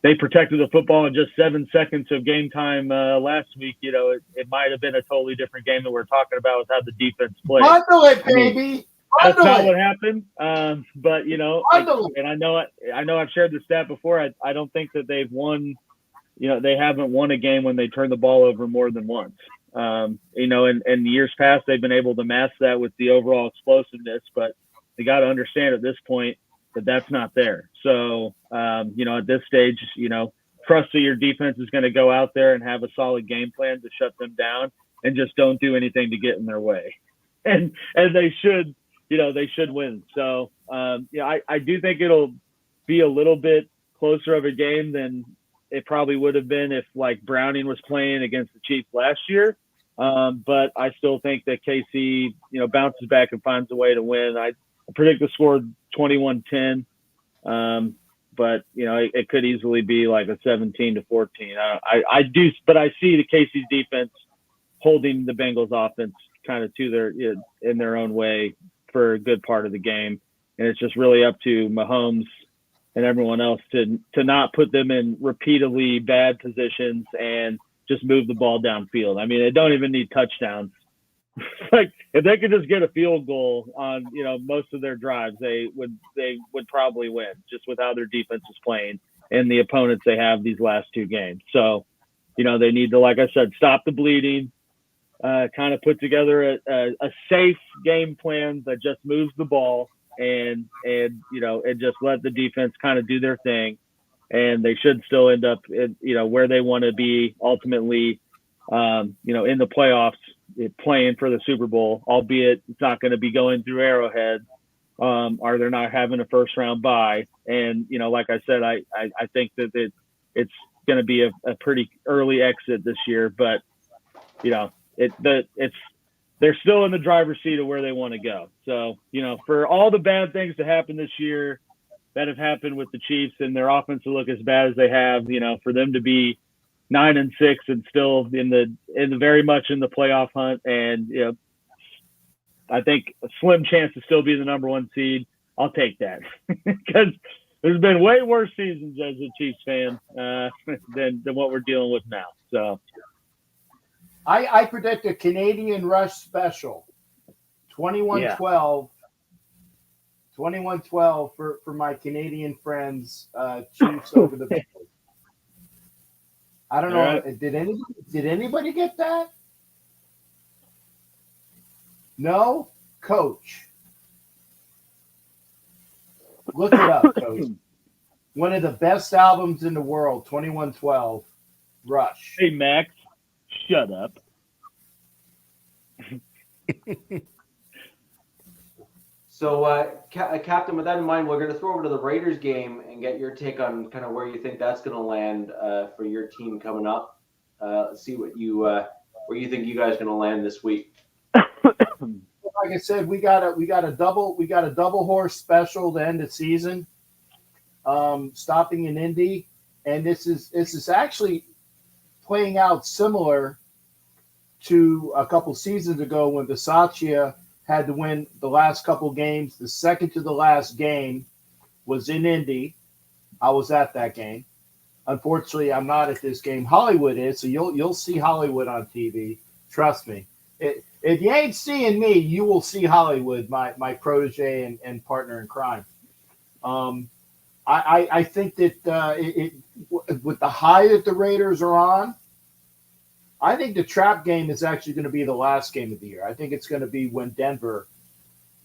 they protected the football in just 7 seconds of game time last week. It might have been a totally different game that we're talking about with how the defense played.
Bundle it, baby.
That's not what happened. But, and I know I've shared the stat before. I don't think that they've won, they haven't won a game when they turn the ball over more than once. In years past, they've been able to mask that with the overall explosiveness, but they got to understand at this point that that's not there. So, at this stage, trust that your defense is going to go out there and have a solid game plan to shut them down and just don't do anything to get in their way. And they should, they should win. So, I do think it'll be a little bit closer of a game than it probably would have been if Browning was playing against the Chiefs last year. But I still think that KC, bounces back and finds a way to win. I predict the score 21-10. But it could easily be like a 17-14. I do, but I see the KC's defense holding the Bengals offense kind of to in their own way for a good part of the game. And it's just really up to Mahomes and everyone else to not put them in repeatedly bad positions and just move the ball downfield. They don't even need touchdowns. If they could just get a field goal on, most of their drives, they would probably win just with how their defense is playing and the opponents they have these last 2 games. So, they need to, like I said, stop the bleeding, kind of put together a safe game plan that just moves the ball and just let the defense kind of do their thing. And they should still end up where they want to be ultimately, in the playoffs, playing for the Super Bowl, albeit it's not going to be going through Arrowhead, or they're not having a first round bye. And, like I said, I think that it's going to be a pretty early exit this year, but they're still in the driver's seat of where they want to go. So, for all the bad things that happened this year that have happened with the Chiefs and their offense to look as bad as they have, for them to be 9-6 and still in the very much in the playoff hunt. And, I think a slim chance to still be the number 1 seed. I'll take that because there's been way worse seasons as a Chiefs fan than what we're dealing with now. So
I predict a Canadian Rush special, 21-12. 21-12 for my Canadian friends, Chiefs over the Bengals. I don't know. Right. Did anybody get that? No? Coach. Look it up, Coach. One of the best albums in the world, 21-12, Rush.
Hey, Max, shut up.
So, Captain, with that in mind, we're going to throw over to the Raiders game and get your take on kind of where you think that's going to land for your team coming up. Let's see what you where you think you guys are going to land this week.
Like I said, we got a double horse special to end the season, stopping in Indy, and this is actually playing out similar to a couple seasons ago when Bisaccia had to win the last couple games. The second to the last game was in Indy. I was at that game. Unfortunately, I'm not at this game. Hollywood is, so you'll see Hollywood on TV. Trust me. If you ain't seeing me, you will see Hollywood, my protege and partner in crime. I think that with the high that the Raiders are on, I think the trap game is actually going to be the last game of the year. I think it's going to be when Denver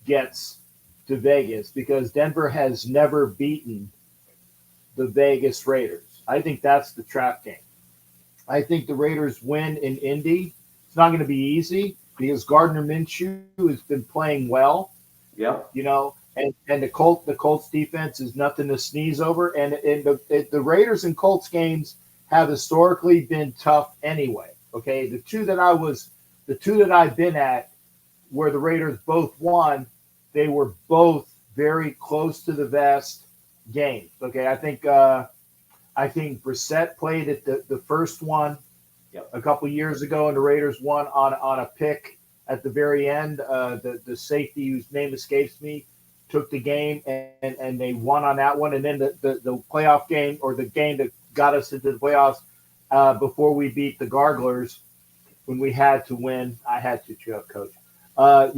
gets to Vegas, because Denver has never beaten the Vegas Raiders. I think that's the trap game. I think the Raiders win in Indy. It's not going to be easy because Gardner Minshew has been playing well.
Yeah.
And the Colts defense is nothing to sneeze over. And the Raiders and Colts games have historically been tough anyway. Okay, the two that I've been at where the Raiders both won, they were both very close to the vest games. Okay, I think Brissett played at the first one a couple years ago, and the Raiders won on a pick at the very end. The safety whose name escapes me took the game and they won on that one. And then the playoff game, or the game that got us into the playoffs before we beat the Garglers, when we had to win. I had to, coach. Where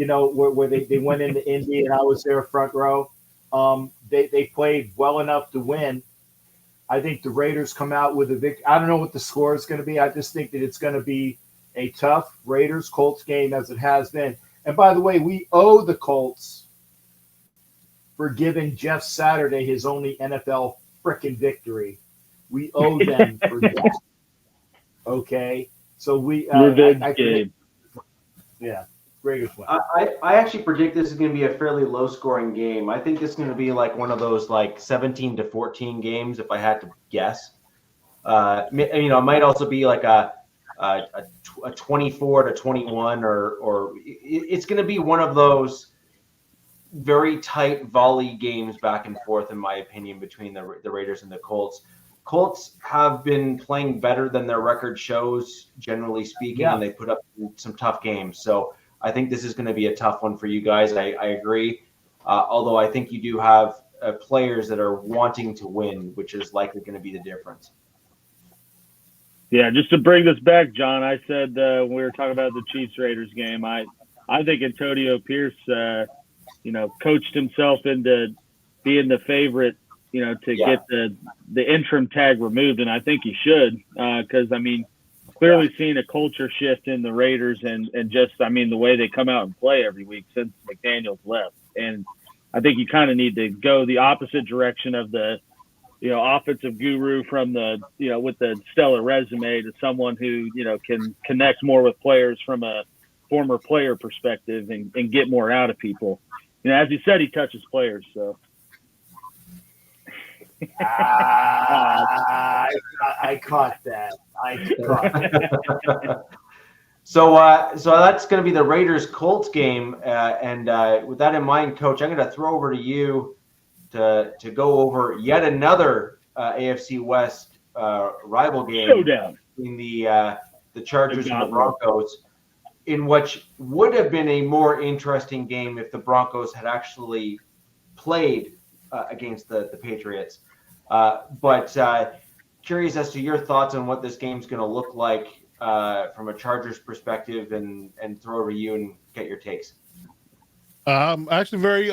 they went into Indy and I was there front row. They played well enough to win. I think the Raiders come out with a victory. I don't know what the score is going to be. I just think that it's going to be a tough Raiders-Colts game, as it has been. And by the way, we owe the Colts for giving Jeff Saturday his only NFL frickin' victory. We owe them for that. Okay, so
revenge game.
Yeah, Raiders win.
I actually predict this is going to be a fairly low-scoring game. I think this is going to be like one of those 17-14 games, if I had to guess. It might also be like a 24-21, or it's going to be one of those very tight volley games back and forth, in my opinion, between the Raiders and the Colts. Colts have been playing better than their record shows, generally speaking, and they put up some tough games. So I think this is going to be a tough one for you guys. I agree. Although I think you do have players that are wanting to win, which is likely going to be the difference.
Yeah, just to bring this back, John, I said when we were talking about the Chiefs-Raiders game, I think Antonio Pierce, coached himself into being the favorite, to get the interim tag removed, and I think he should, because clearly seeing a culture shift in the Raiders and just the way they come out and play every week since McDaniels left, and I think you kind of need to go the opposite direction of the offensive guru from the with the stellar resume to someone who can connect more with players from a former player perspective and get more out of people. As he said, he touches players, so.
I caught that.
So that's going to be the Raiders-Colts game, and with that in mind, Coach, I'm going to throw over to you to go over yet another AFC West rival game
showdown
between the Chargers and the Broncos, in which would have been a more interesting game if the Broncos had actually played against the Patriots. But curious as to your thoughts on what this game's going to look like from a Chargers perspective, and throw over to you and get your takes.
I'm actually very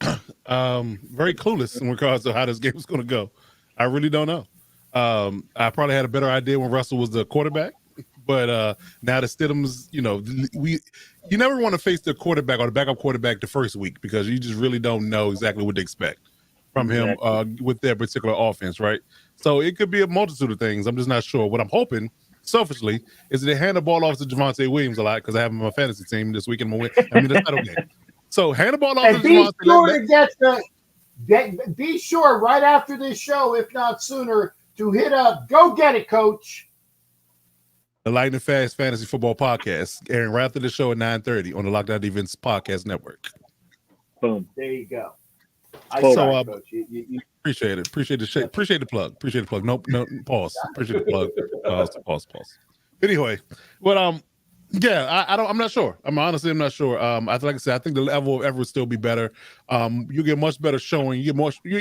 clueless in regards to how this game is going to go. I really don't know. I probably had a better idea when Russell was the quarterback, but now that Stidham's, you never want to face the quarterback or the backup quarterback the first week, because you just really don't know exactly what to expect from him with their particular offense, right? So it could be a multitude of things. I'm just not sure. What I'm hoping, selfishly, is that they hand the ball off to Javonte Williams a lot, because I have him on my fantasy team this week and I'm going to win. That's not okay. So hand the ball off
And
to
be
Javonte.
sure to be sure right after this show, if not sooner, to hit up Go Get It, Coach.
The Lightning Fast Fantasy Football Podcast, airing right after the show at 9:30 on the Lockdown Defense Podcast Network.
Boom.
There you go.
Coach. You appreciate it. Appreciate the plug. Appreciate the plug. Nope. No, pause. Appreciate the plug. Pause. Anyway, but yeah, I'm not sure. I'm not sure. Like I said, I think the level of effort will still be better. You get much better showing. You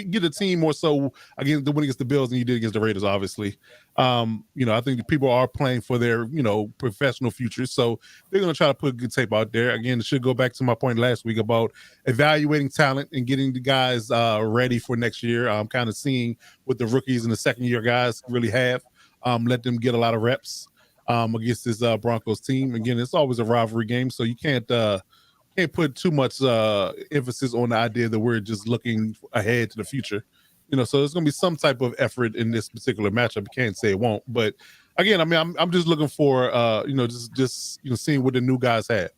get the team more so against the win against the Bills than you did against the Raiders, obviously. I think people are playing for their, professional futures. So they're gonna try to put good tape out there. Again, it should go back to my point last week about evaluating talent and getting the guys ready for next year. Kind of seeing what the rookies and the second year guys really have. Let them get a lot of reps. Against this Broncos team. Again, it's always a rivalry game, so you can't put too much emphasis on the idea that we're just looking ahead to the future. So there's going to be some type of effort in this particular matchup. You can't say it won't, but again, I mean, I'm just looking for just seeing what the new guys have.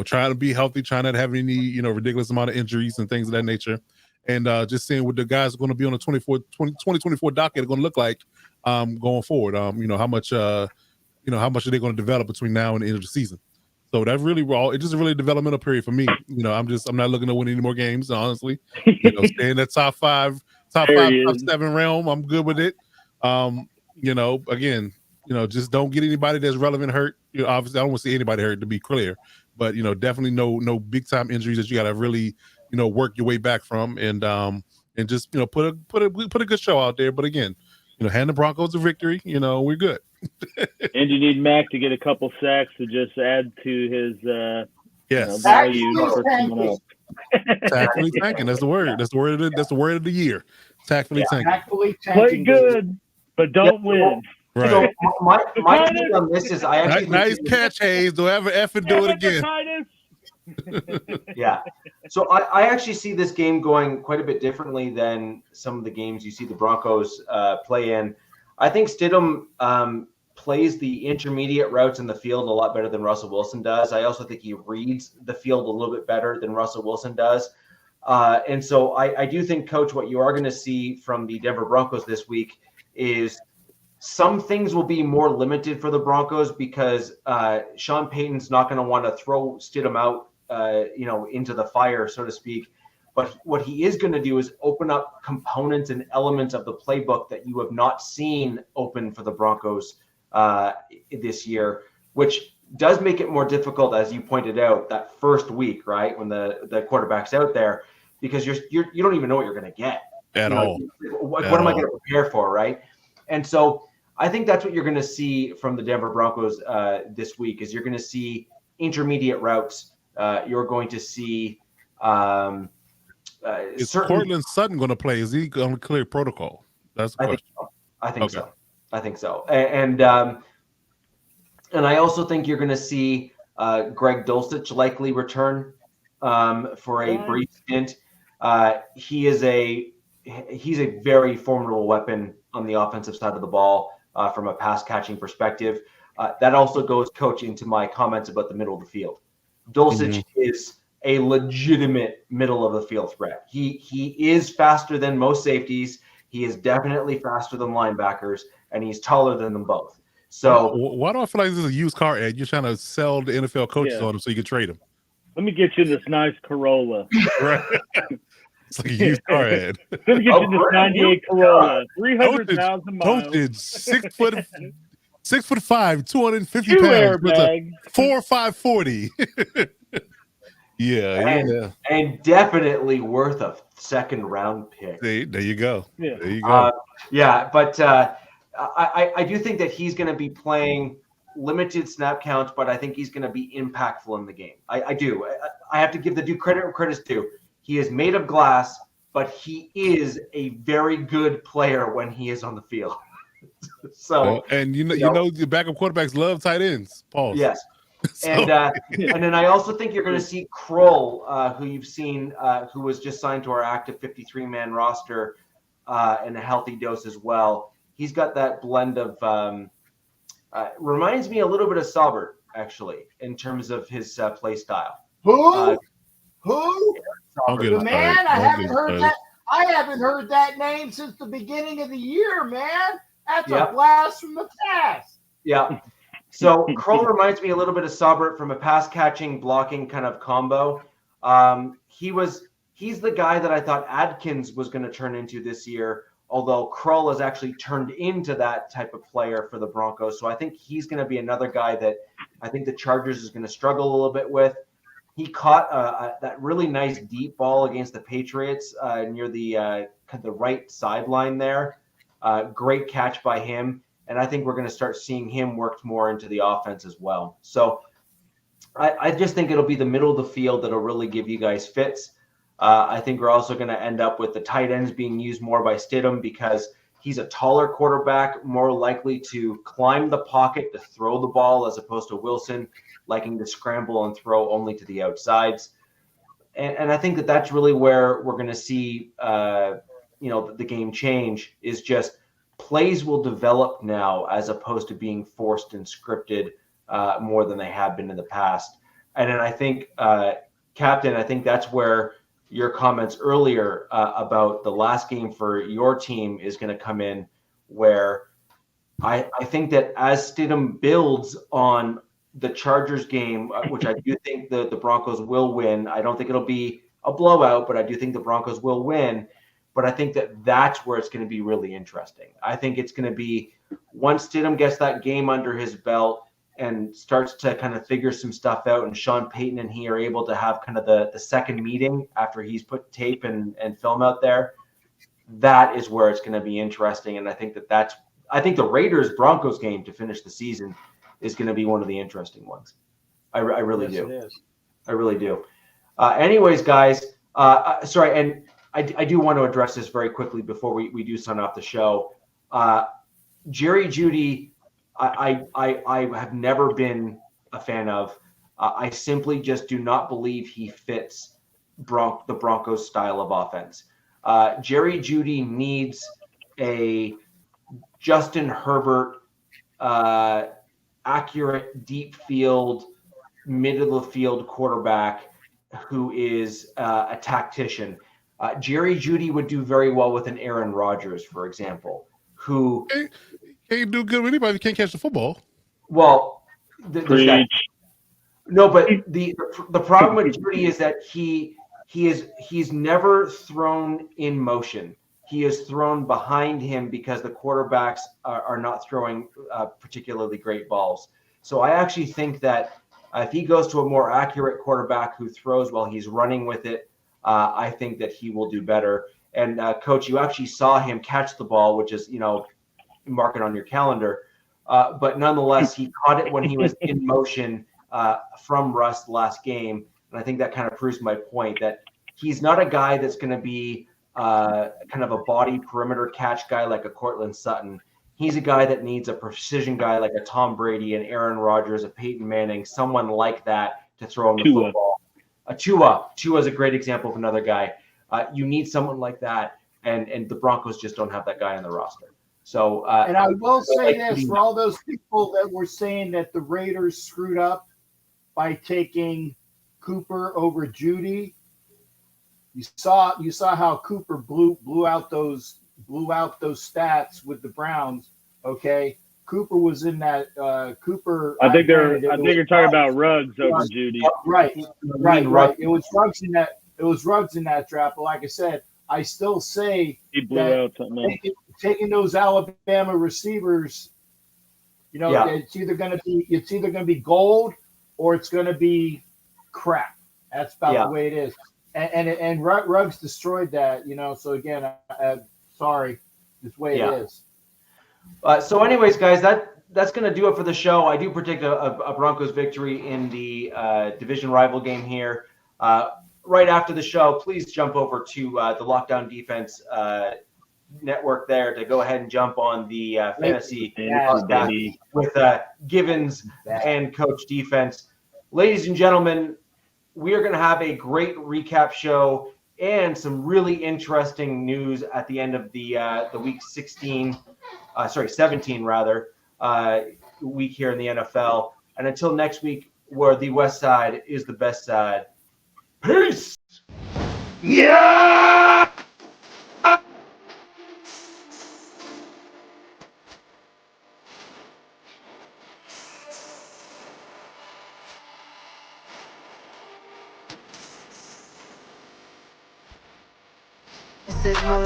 Trying to be healthy, trying not to have any ridiculous amount of injuries and things of that nature, and just seeing what the guys are going to be on the 2024 docket are going to look like going forward. How much are they going to develop between now and the end of the season? So that's really it's just a really developmental period for me. I'm not looking to win any more games, honestly. Stay in that top 5, top 7 realm. I'm good with it. Again, just don't get anybody that's relevant hurt. Obviously, I don't want to see anybody hurt, to be clear, but definitely no big time injuries that you got to really work your way back from, and just put a good show out there. But again, hand the Broncos a victory. We're good.
And you need Mac to get a couple sacks to just add to his
value
for someone else.
Tactfully tanking. That's the word. That's the word of the year. Tactfully tanking.
Tactfully tanking.
Play good, but don't win.
Right.
So my take on this is I actually
nice catch, Hayes. Don't ever effing do it again.
Yeah. So I actually see this game going quite a bit differently than some of the games you see the Broncos play in. I think Stidham plays the intermediate routes in the field a lot better than Russell Wilson does. I also think he reads the field a little bit better than Russell Wilson does. And so I do think, Coach, what you are going to see from the Denver Broncos this week is some things will be more limited for the Broncos because Sean Payton's not going to want to throw Stidham out, into the fire, so to speak. But what he is going to do is open up components and elements of the playbook that you have not seen open for the Broncos this year, which does make it more difficult, as you pointed out, that first week, right, when the quarterback's out there, because you don't even know what you're going to get
at all.
What am I going to prepare for, right? And so I think that's what you're going to see from the Denver Broncos this week. Is you're going to see intermediate routes. You're going to see.
Is Cortland Sutton going to play? Is he going to clear protocol? That's the question.
I think so. And I also think you're going to see Greg Dulcich likely return for a brief stint. He's a very formidable weapon on the offensive side of the ball from a pass catching perspective. That also goes, Coach, into my comments about the middle of the field. Dulcich is a legitimate middle of the field threat. He is faster than most safeties. He is definitely faster than linebackers, and he's taller than them both. So
why do I feel like this is a used car ad? You're trying to sell the NFL coaches on him so you can trade them.
Let me get you this nice Corolla.
Right. It's like a used car ad.
Let me get you this 98 Corolla. 300,000 miles.
Dosage, 6'5", 250
2
pounds.
airbags.
4.540. Yeah.
And definitely worth a second round pick.
See, there you go.
Yeah.
There you go.
But I do think that he's going to be playing limited snap counts, but I think he's going to be impactful in the game. I do. I have to give the dude credit where credit's due. He is made of glass, but he is a very good player when he is on the field. So,
and you know, the backup quarterbacks love tight ends. Pause.
Yes. And then I also think you're going to see Kroll, who you've seen, who was just signed to our active 53-man roster, and a healthy dose as well. He's got that blend of reminds me a little bit of Saubert, actually, in terms of his play style.
Who? Who?
Don't get
The
us
man?
started.
I
Don't
haven't
get us
heard
started.
that. I haven't heard that name since the beginning of the year, man. That's
Yep.
a blast from the past.
Yeah. So Kroll reminds me a little bit of Saubert from a pass catching, blocking kind of combo. He's the guy that I thought Adkins was going to turn into this year, although Kroll has actually turned into that type of player for the Broncos. So I think he's going to be another guy that I think the Chargers is going to struggle a little bit with. He caught that really nice deep ball against the Patriots near the right sideline there. Great catch by him. And I think we're going to start seeing him worked more into the offense as well. So I just think it'll be the middle of the field that'll really give you guys fits. I think we're also going to end up with the tight ends being used more by Stidham because he's a taller quarterback, more likely to climb the pocket to throw the ball as opposed to Wilson liking to scramble and throw only to the outsides. And I think that's really where we're going to see, the game change is just plays will develop now as opposed to being forced and scripted more than they have been in the past. And then I think, Captain, I think that's where your comments earlier about the last game for your team is going to come in, where I think that as Stidham builds on the Chargers game, which I do think the Broncos will win. I don't think it'll be a blowout, but I do think the Broncos will win. But I think that's where it's going to be really interesting. I think it's going to be once Stidham gets that game under his belt and starts to kind of figure some stuff out, and Sean Payton and he are able to have kind of the second meeting after he's put tape and film out there. That is where it's going to be interesting. And I think I think the Raiders-Broncos game to finish the season is going to be one of the interesting ones. I really do.
It is.
I really do. Anyways, guys, sorry, and I do want to address this very quickly before we do sign off the show. Jerry Jeudy, I have never been a fan of. I simply just do not believe he fits the Broncos style of offense. Jerry Jeudy needs a Justin Herbert accurate, deep field, middle of the field quarterback who is a tactician. Jerry Jeudy would do very well with an Aaron Rodgers, for example, who
can't do good with anybody who can't catch the football.
Well, no, but the problem with Jeudy is that he's never thrown in motion. He is thrown behind him because the quarterbacks are not throwing particularly great balls. So I actually think that if he goes to a more accurate quarterback who throws while he's running with it, I think that he will do better. And Coach, you actually saw him catch the ball, which is, mark it on your calendar. But nonetheless, he caught it when he was in motion from Russ last game. And I think that kind of proves my point that he's not a guy that's going to be kind of a body perimeter catch guy like a Cortland Sutton. He's a guy that needs a precision guy like a Tom Brady, an Aaron Rodgers, a Peyton Manning, someone like that to throw him the football. Tua is a great example of another guy. You need someone like that, and the Broncos just don't have that guy on the roster. So,
and I will say this for all those people that were saying that the Raiders screwed up by taking Cooper over Jeudy. You saw how Cooper blew out those stats with the Browns. Okay, Cooper was in that. Cooper.
I think you're talking about Ruggs over Jeudy.
Right. It was Ruggs in that. It was Ruggs in that draft. But like I said, I still say
he blew out something.
Taking those Alabama receivers, it's either going to be gold or it's going to be crap. That's about the way it is. And Ruggs destroyed that, So again, sorry, this way it is.
So, anyways, guys, that's going to do it for the show. I do predict a Broncos victory in the division rival game here. Right after the show, please jump over to the Lockdown Defense network there to go ahead and jump on the fantasy podcast with Givens and Coach Defense. Ladies and gentlemen, we are going to have a great recap show and some really interesting news at the end of the week 17 week here in the NFL. And until next week, where the West Side is the best side. Peace.
Yeah.